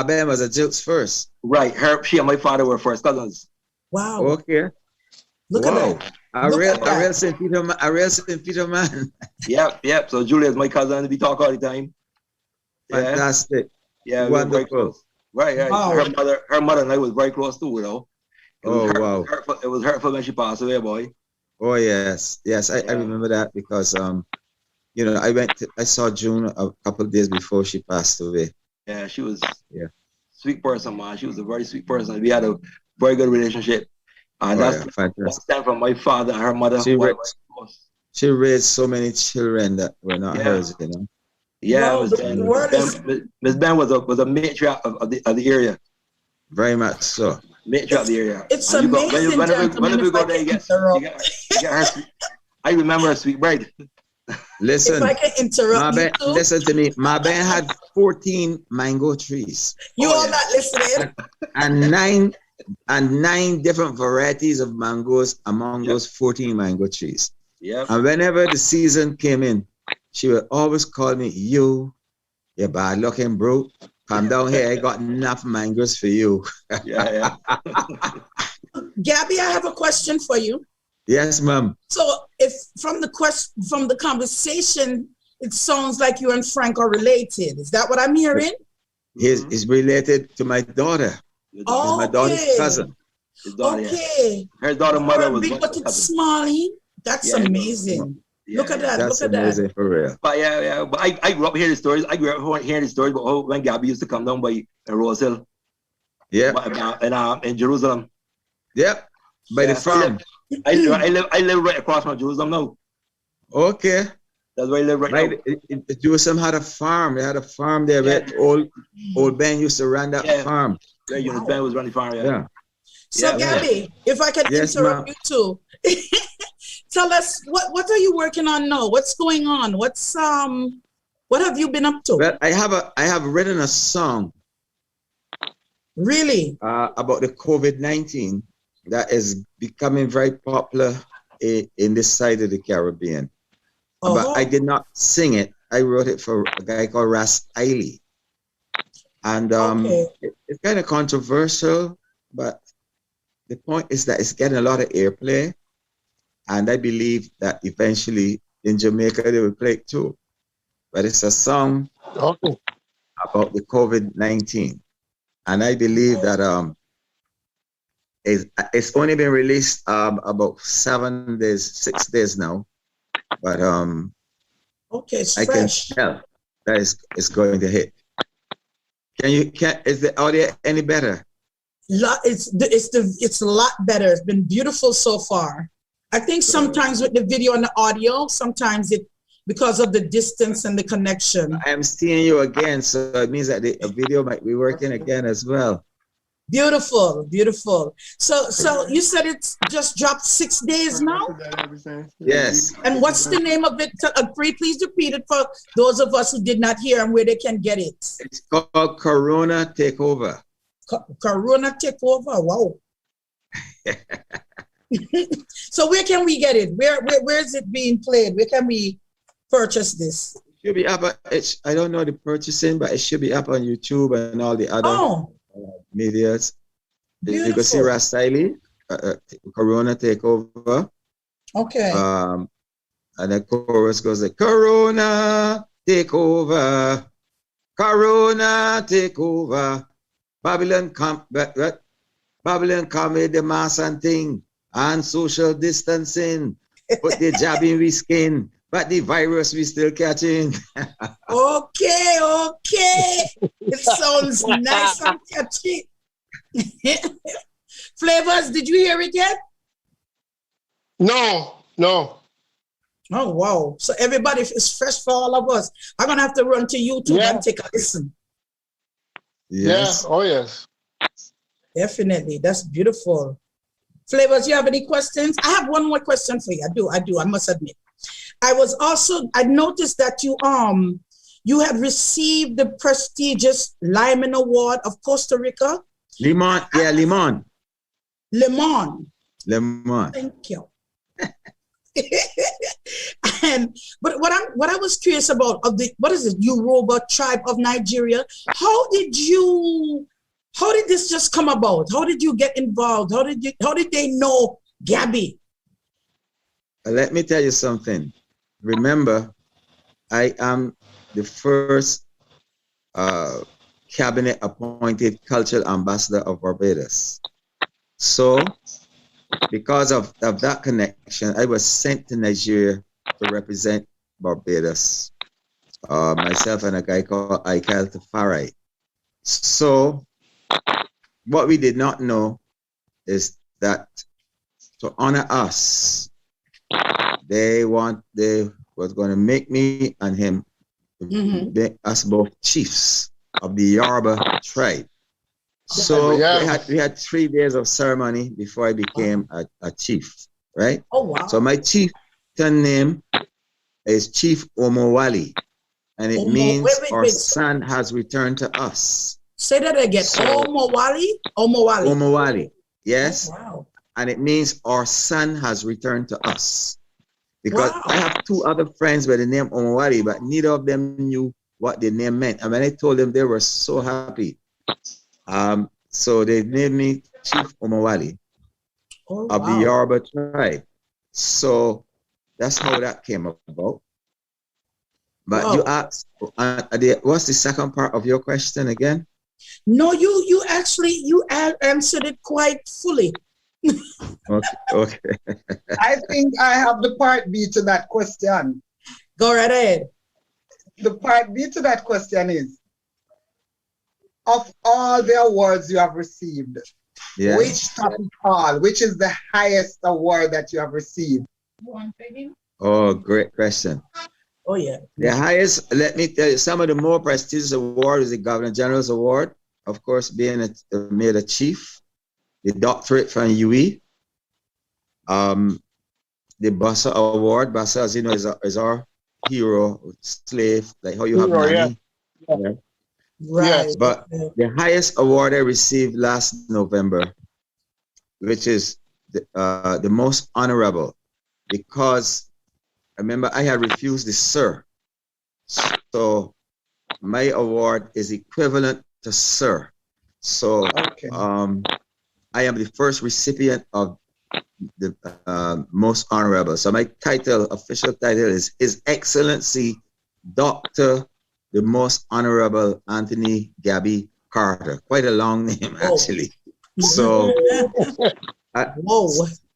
Ben was a Jill's first. Right. She and my father were first cousins. Wow. Okay. Look at that. A real St. Peter man. Yep. So Julia is my cousin. We talk all the time. Fantastic. Yeah. Wonderful. Right. Wow. Her mother and I was very close too, you know. Wow. It was hurtful when she passed away, boy. Oh yes. I remember that because you know, I saw June a couple of days before she passed away. Yeah, she was sweet person, man. She was a very sweet person. We had a very good relationship. And that's stemmed from my father and her mother. She raised so many children that were not hers, you know. Yeah, Well, Miss Ben was a matriarch of the area. Very much so. Matriarch of the area. It's amazing. Whenever we go there, you get her. I remember her sweet bride. Listen, if I can interrupt you too. Listen to me. My Ben had 14 mango trees. You all not listening? And nine different varieties of mangoes among those 14 mango trees. Yeah. And whenever the season came in, she would always call me, you bad looking bro. Come down here, I got enough mangoes for you. Yeah. Gabby, I have a question for you. Yes, ma'am. So if from the conversation, it sounds like you and Frank are related. Is that what I'm hearing? He's related to my daughter. Oh, my daughter's cousin. His daughter, okay. Her daughter mother was big, but it's Smalley. That's amazing. Look at that. That's look at amazing that. for real. But yeah. But I grew up hearing the stories. I grew up hearing the stories about when Gabby used to come down by Rose Hill. Yeah. In Jerusalem. Yep. By the farm. I live right across from Jerusalem now. Okay. That's where I live right now. Jerusalem had a farm. They had a farm there where old Ben used to run that farm. Yeah, Ben was running the farm. Yeah. So Gabby, if I could interrupt you too. Tell us what are you working on now? What's going on? What have you been up to? Well, I have written a song. Really? About the COVID-19 that is becoming very popular in this side of the Caribbean. But I did not sing it. I wrote it for a guy called Ras Eiley. And it's kind of controversial, but the point is that it's getting a lot of airplay. And I believe that eventually in Jamaica they will play it too. But it's a song about the COVID-19. And I believe that it's only been released about 6 days now. But it's I fresh. can tell that it's going to hit. Is the audio any better? It's a lot better. It's been beautiful so far. I think sometimes with the video and the audio, sometimes because of the distance and the connection. I'm seeing you again, so it means that the video might be working again as well. Beautiful, beautiful. So you said it's just dropped 6 days now? Yes. And what's the name of it? Please repeat it for those of us who did not hear and where they can get it. It's called Corona Takeover. Corona Takeover. Wow. So where can we get it? Where is it being played? Where can we purchase this? It should be up. I don't know the purchasing, but it should be up on YouTube and all the other medias. Beautiful. You can see Rastiley, Corona Takeover. Okay. And the chorus goes like, Corona Takeover, Corona Takeover. Babylon come with the mask and thing and social distancing. Put the jab in we skin, but the virus we still catching. Okay. It sounds nice and catchy. Flavors, did you hear it yet? No. Oh, wow. So everybody is fresh for all of us. I'm going to have to run to YouTube and take a listen. Yes. Yeah. Oh, yes. Definitely. That's beautiful. Flavors, you have any questions? I have one more question for you. I do. I must admit. I noticed that you had received the prestigious Lyman Award of Costa Rica. Limon. Thank you. But what I was curious about what is it, Yoruba tribe of Nigeria? How did this just come about? How did you get involved? How did they know Gabby? Let me tell you something. Remember, I am the first cabinet appointed cultural ambassador of Barbados. So because of that connection, I was sent to Nigeria to represent Barbados. Myself and a guy called Aikal Tafari. So what we did not know is that to honor us, they was going to make me and him, us both chiefs of the Yoruba tribe. So we had 3 days of ceremony before I became a chief, right? Oh, wow. So my chieftain name is Chief Omowali, and it means our son has returned to us. Say that again. So, Omowali. Yes. Oh, wow. And it means our son has returned to us. Because I have 2 other friends by the name Omowali, but neither of them knew what the name meant. And when I told them, they were so happy. So they named me Chief Omowali of the Yoruba tribe. So that's how that came about. But you asked, what's the second part of your question again? No, you answered it quite fully. Okay. I think I have the part B to that question. Go right ahead. The part B to that question is, of all the awards you have received, which is the highest award that you have received? Oh, great question. Oh, yeah. The highest, let me tell you, some of the more prestigious awards is the Governor General's Award, of course, being made a chief, the doctorate from UE, the Bassa Award. Bassa, as you know, is our hero, slave, like how you have Nani. Yeah. Right. But the highest award I received last November, which is the most honorable, because remember I had refused the sir. So my award is equivalent to sir. So I am the first recipient of the most honorable. So my official title is His Excellency Dr. the Most Honorable Anthony Gabby Carter. Quite a long name, actually. So,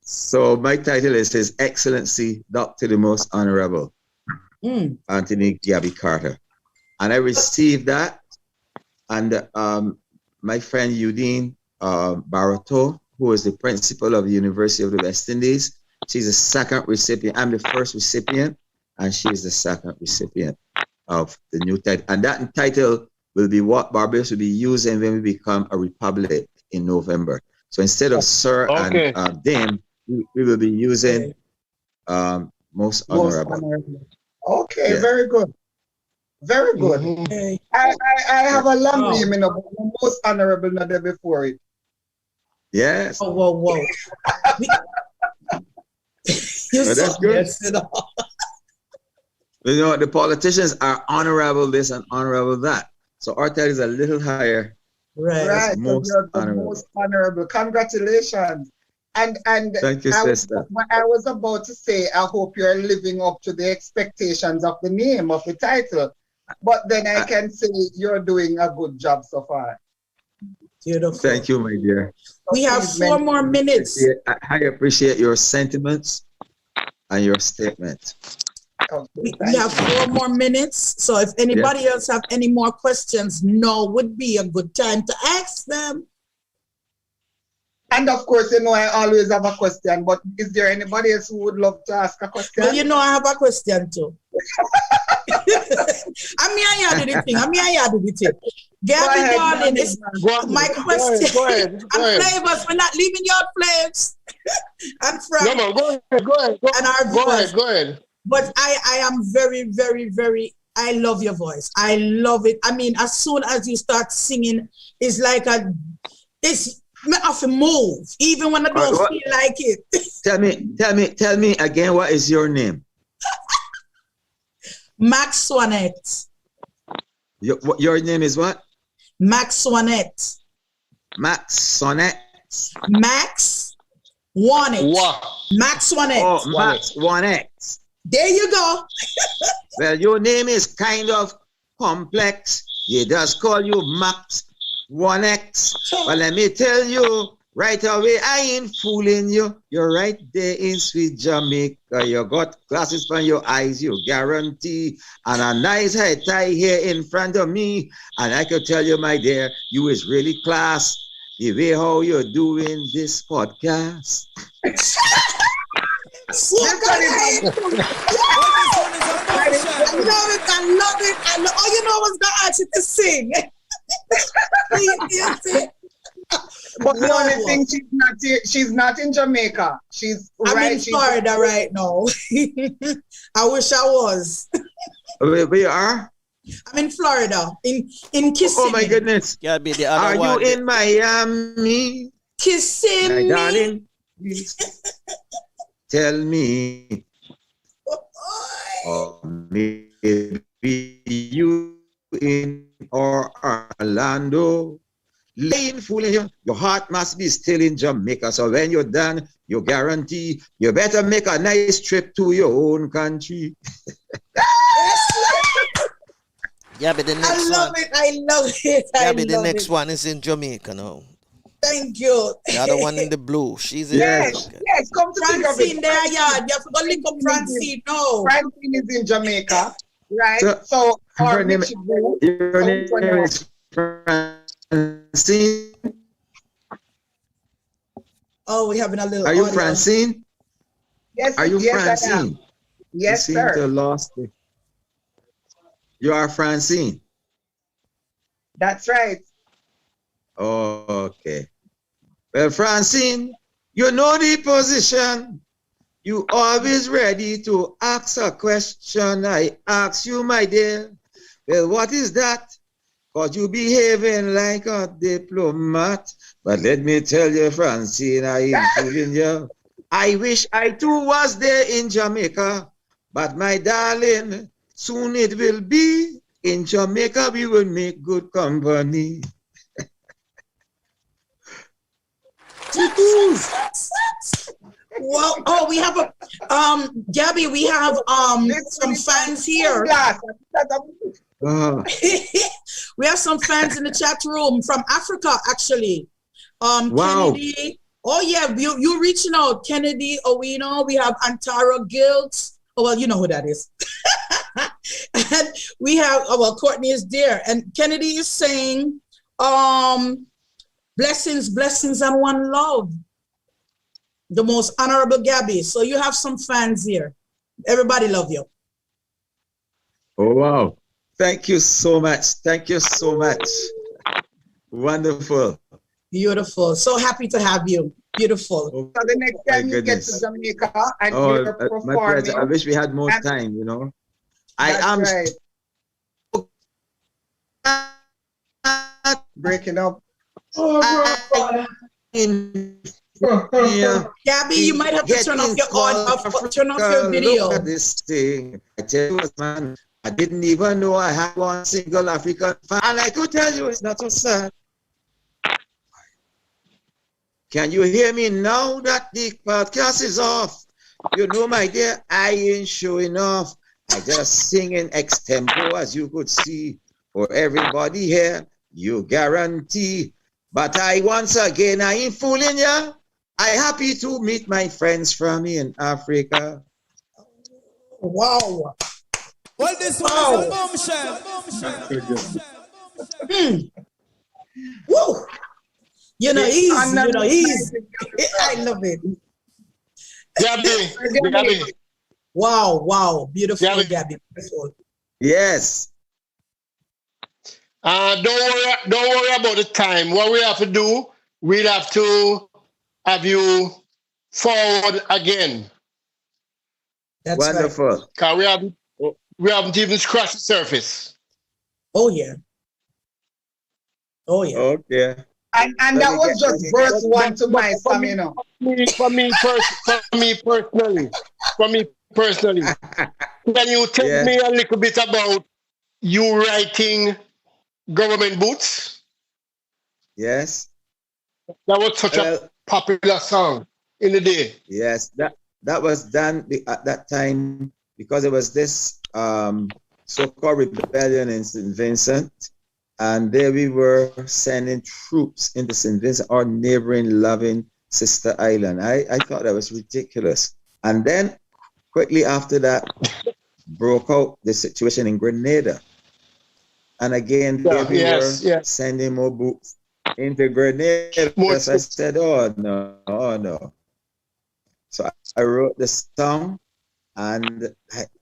so my title is His Excellency Dr. the Most Honorable Anthony Gabby Carter. And I received that. And my friend Udine Barato, who is the principal of the University of the West Indies, she's the second recipient. I'm the first recipient, and she's the second recipient of the new title. And that title will be what Barbados will be using when we become a republic in November. So instead of sir and dame, we will be using most honorable. Okay, Yeah. very good. Very good. Okay. I have a long name, but the most honorable not there before it. Yes. Oh, whoa. Well, that's good. You know, the politicians are honorable this and honorable that. So our title is a little higher. Right. Most so you're the honorable. most honorable. Congratulations. And thank you, sister. I was about to say, I hope you're living up to the expectations of the name of the title. But then I can say you're doing a good job so far. Beautiful. Thank you, my dear. We have 4 more minutes. I appreciate your sentiments and your statement. We have 4 more minutes. So if anybody else have any more questions, now would be a good time to ask them. And of course, you know, I always have a question, but is there anybody else who would love to ask a question? Well, you know, I have a question too. I did it. Gabby, darling, it's my question. Go ahead. And Flavors, we're not leaving your flames. And Frank. No, go ahead. And our viewers. Go ahead. But I am very, very, very, I love your voice. I love it. I mean, as soon as you start singing, it's like it's off a move, even when I don't feel like it. Tell me again, what is your name? Max Swanette. Your name is what? Max Swanette. Max Sonnet. Max Swanette. Max Swanette. Oh, Max Swanette. There you go. Well, your name is kind of complex. They just call you Max 1X. But let me tell you, right away, I ain't fooling you. You're right there in sweet Jamaica. You got glasses on your eyes, you guarantee. And a nice head tie here in front of me. And I could tell you, my dear, you is really class. The way how you're doing this podcast. I love it. Oh, you know what's gonna ask you to sing. But the only thing, she's not in Jamaica. I'm in Florida right now. I wish I was. Where you are? I'm in Florida, in Kissimmee. Oh my goodness. Yeah, be the other are one. You in Miami? Kissimmee. My darling, tell me. Oh, maybe you in Orlando. Laying fooling you. Your heart must be still in Jamaica. So when you're done, you guarantee you better make a nice trip to your own country. Yeah, but the next I love it. Yeah, but the next one is in Jamaica now. Thank you. The other one in the blue. She's in Jamaica. Yes, come to Francine there, yeah. You have to go link up Francine. No. Francine is in Jamaica, right? So your name is Francine. Oh, we're having a little. Are you Francine? Yes. Are you yes, Francine? Yes, you sir. Seem to lost it. You are Francine. That's right. Oh, okay. Well, Francine, you know the position. You always ready to ask a question. I ask you, my dear. Well, what is that? Because you behaving like a diplomat. But let me tell you, Francine, I ain't fooling you. I wish I too was there in Jamaica. But my darling, soon it will be. In Jamaica, we will make good company. Well, oh, we have a Gabby, we have some fans here. We have some fans in the chat room from Africa, actually. Wow. Kennedy. Oh yeah, you reaching out, Kennedy Owino. We have Antara Guilds. Oh well, you know who that is. And we have Courtney is there, and Kennedy is saying, blessings and one love. The most honorable Gabby. So you have some fans here. Everybody love you. Oh, wow. Thank you so much. Thank you so much. Wonderful. Beautiful. So happy to have you. Beautiful. So the next time you get to Jamaica and you're my pleasure. I performing, wish we had more time, you know. I am right. Breaking up. Gabby, you might have to turn off your audio, turn off your video. Look at this thing. I tell you, man, I didn't even know I had one single African fan. And I could tell you it's not so sad. Can you hear me now that the podcast is off? You know, my dear, I ain't showing off. I just sing in extempo, as you could see. For everybody here, you guarantee. But once again, I ain't fooling ya. I happy to meet my friends from in Africa. Wow. Well, this one is a bombshell. Woo. You know, he's, I love it. Gabby. Wow. Beautiful, Gabby. Beautiful. Yes. Don't worry about the time. What we have to do, we'll have to have you forward again. That's wonderful. Right. Because we haven't even scratched the surface. Oh yeah. Okay. And that was just verse 1 to my song, you know. For me personally, can you tell me a little bit about you writing Government Boots? Yes. That was such a popular song in the day. Yes, that was done at that time because it was this so-called rebellion in St. Vincent. And there we were sending troops into St. Vincent, our neighboring, loving sister island. I thought that was ridiculous. And then quickly after that, broke out the situation in Grenada. And again, there we were sending more boots into Grenada. Because I said, oh no. So I wrote the song, and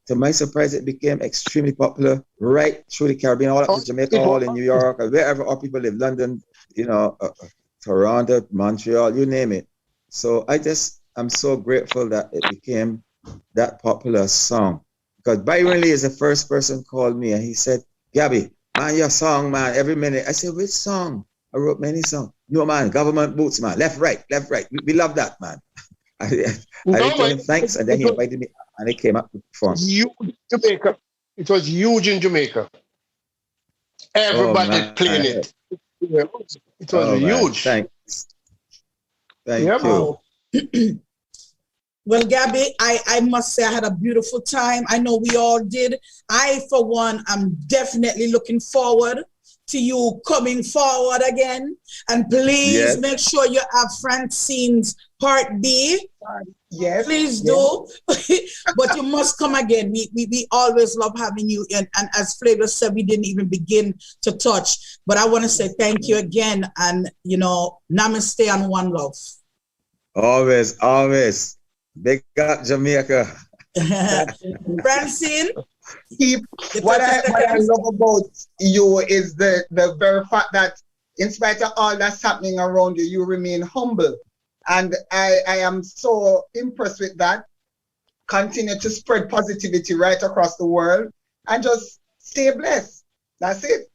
to my surprise, it became extremely popular right through the Caribbean, all up to Jamaica, all in New York, or wherever our people live, London, Toronto, Montreal, you name it. So I'm so grateful that it became that popular song. Because Byron Lee is the first person called me and he said, Gabby, man, your song, man, every minute. I said, which song? I wrote many songs. No, man, Government Boots, man, left, right. We love that, man. I told him thanks, and then he invited me, and he came up to perform. It was huge in Jamaica. Everybody playing it. It was huge. Thanks. Thank you. Well, Gabby, I must say I had a beautiful time. I know we all did. I, for one, am definitely looking forward to you coming forward again. And please make sure you have Francine's part B. Yes. Please do. But you must come again. We always love having you. And as Flavor said, we didn't even begin to touch. But I want to say thank you again. And, namaste and one love. Always. Big up Jamaica. Francine? What I love about you is the very fact that in spite of all that's happening around you, you remain humble. And I am so impressed with that. Continue to spread positivity right across the world and just stay blessed. That's it.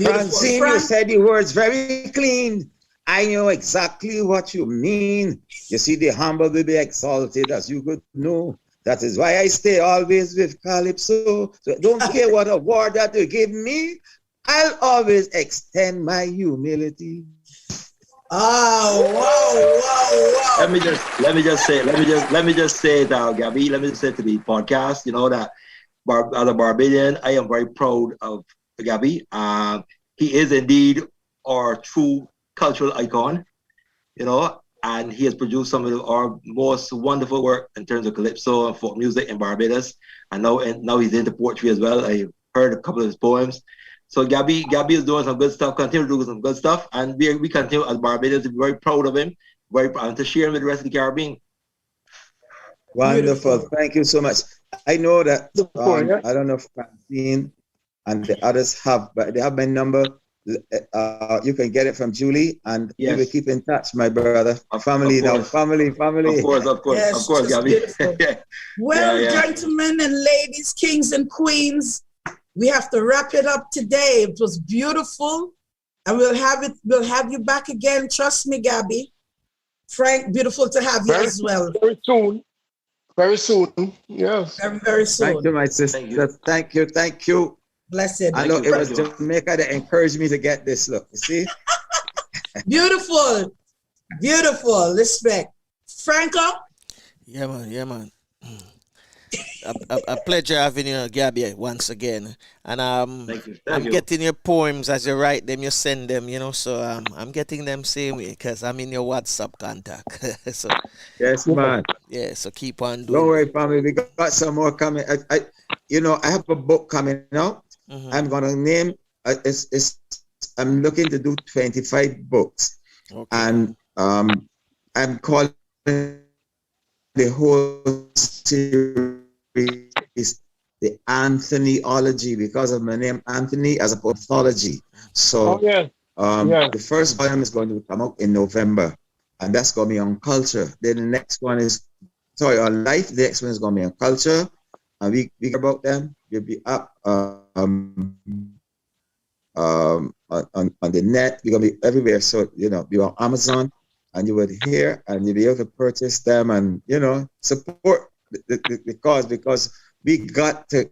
Francine, you said the words very clean. I know exactly what you mean. You see, the humble will be exalted, as you could know. That is why I stay always with calypso. So don't care what award that you give me. I'll always extend my humility. Oh, wow. Let me just say that, Gabby. Let me just say to the podcast, that as a Barbadian, I am very proud of Gabby. He is indeed our true cultural icon, and he has produced some of our most wonderful work in terms of calypso and folk music in Barbados. And now he's into poetry as well. I heard a couple of his poems. So Gabby is doing some good stuff, continue to do some good stuff, and we continue as Barbados to be very proud of him, very proud to share him with the rest of the Caribbean. Wonderful. Thank you so much. I know that I don't know if Francine and the others have, but they have my number. you can get it from Julie, and we will Yes. keep in touch, my brother. Family now, course. family. Of course, Yes, just Gabby. beautiful. Well, Yeah. gentlemen and ladies, kings and queens, we have to wrap it up today. It was beautiful, and we'll have you back again. Trust me, Gabby. Frank, beautiful to have you as well. Very soon. Very soon. Yes. Very, very soon. Thank you, my sister. Thank you. Blessed. I know Thank it you. was Jamaica that encouraged me to get this look. You see? Beautiful. Beautiful. Respect. Franco? Yeah, man. A pleasure having you, Gabby, once again. And Thank you. I'm getting your poems as you write them, you send them, so I'm getting them same way because I'm in your WhatsApp contact. So Yes, man. yeah, so keep on doing. Don't worry, family. We got some more coming. I have a book coming out. Mhm. I'm gonna name. I'm looking to do 25 books, Okay. and I'm calling the whole series the Anthonyology because of my name Anthony as a pathology. So the first volume is going to come out in November, and that's going to be on culture. Then the next one is on life. The next one is going to be on culture, and we hear about them. We'll be up on the net. We're gonna be everywhere. So be on Amazon, and you would hear, and you'll be able to purchase them, and support the cause, because we got to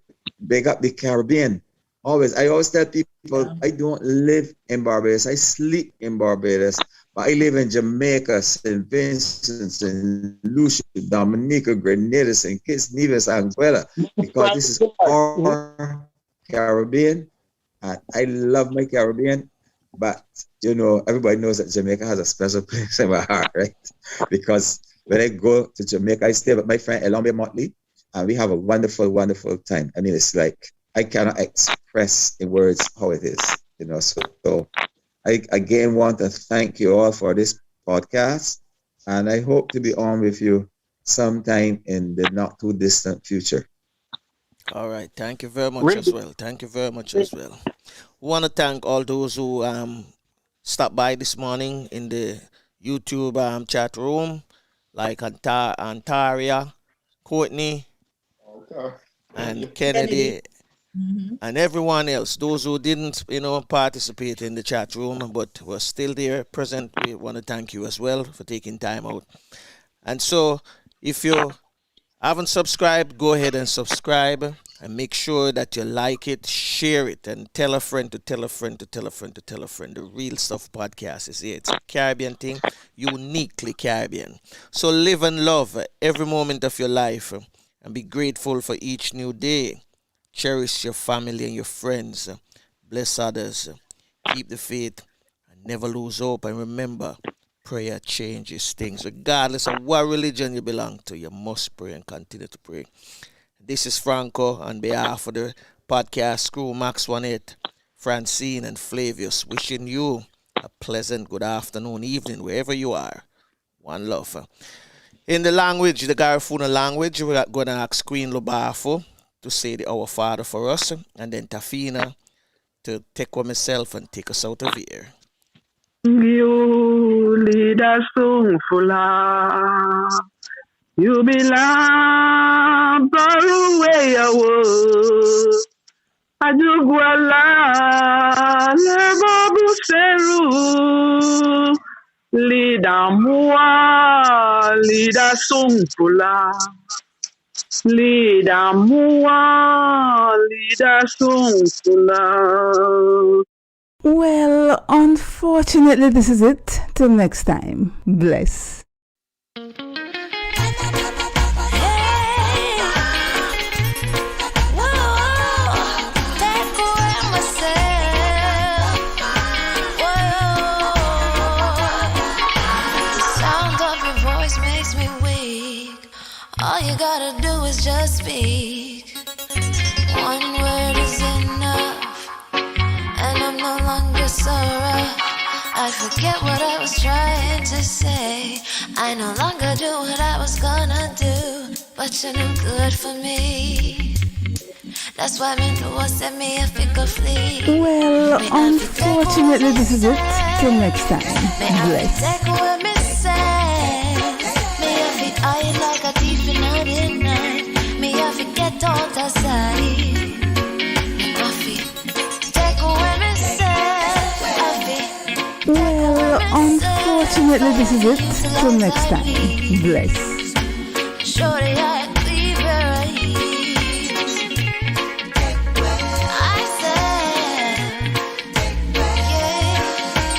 big up the Caribbean. I always tell people, I don't live in Barbados. I sleep in Barbados, but I live in Jamaica, St. Vincent, St. Lucia, Dominica, Grenada, St. Kitts, Nevis, Anguilla, because this is our Caribbean, and I love my Caribbean. But everybody knows that Jamaica has a special place in my heart, right? Because when I go to Jamaica, I stay with my friend Elombe Motley, and we have a wonderful, wonderful time. I mean, it's like I cannot express in words how it is, So I again want to thank you all for this podcast, and I hope to be on with you sometime in the not too distant future. All right. Thank you very much as well. Want to thank all those who stopped by this morning in the YouTube chat room, like Antaria, Courtney, and Kennedy. And everyone else, those who didn't, participate in the chat room but were still there present, we want to thank you as well for taking time out. And so, if you haven't subscribed, go ahead and subscribe, and make sure that you like it, share it, and tell a friend to tell a friend to tell a friend to tell a friend. The Real Stuff Podcast is here. It's a Caribbean thing, uniquely Caribbean. So live and love every moment of your life, and be grateful for each new day. Cherish your family and your friends. Bless others. Keep the faith and never lose hope. And remember, prayer changes things. Regardless of what religion you belong to, you must pray and continue to pray. This is Franco on behalf of the podcast crew, Max 18, Francine and Flavius, wishing you a pleasant good afternoon, evening, wherever you are. One love. In the language, the Garifuna language, we're going to ask Queen Lubafo to say the Our Father for us, and then Tafina to take with myself and take us out of here. You lead us so full. You belong far away away. Ajugwala lebobu seru. Lida mua, lida sungfula. Lida mua, lida sungfula. Well, unfortunately, this is it. Till next time. Bless. All you gotta do is just speak. One word is enough, and I'm no longer so rough. I forget what I was trying to say. I no longer do what I was gonna do, but you're no good for me. That's why me know I said me a figure flee. Well, unfortunately, this is it. Till next time. Bless. Take away me sense. Me have it hide like a thief in the night. Me have to get out of sight. Take away me sense. Well, unfortunately, this is it. Till next time. Bless. Shorty, I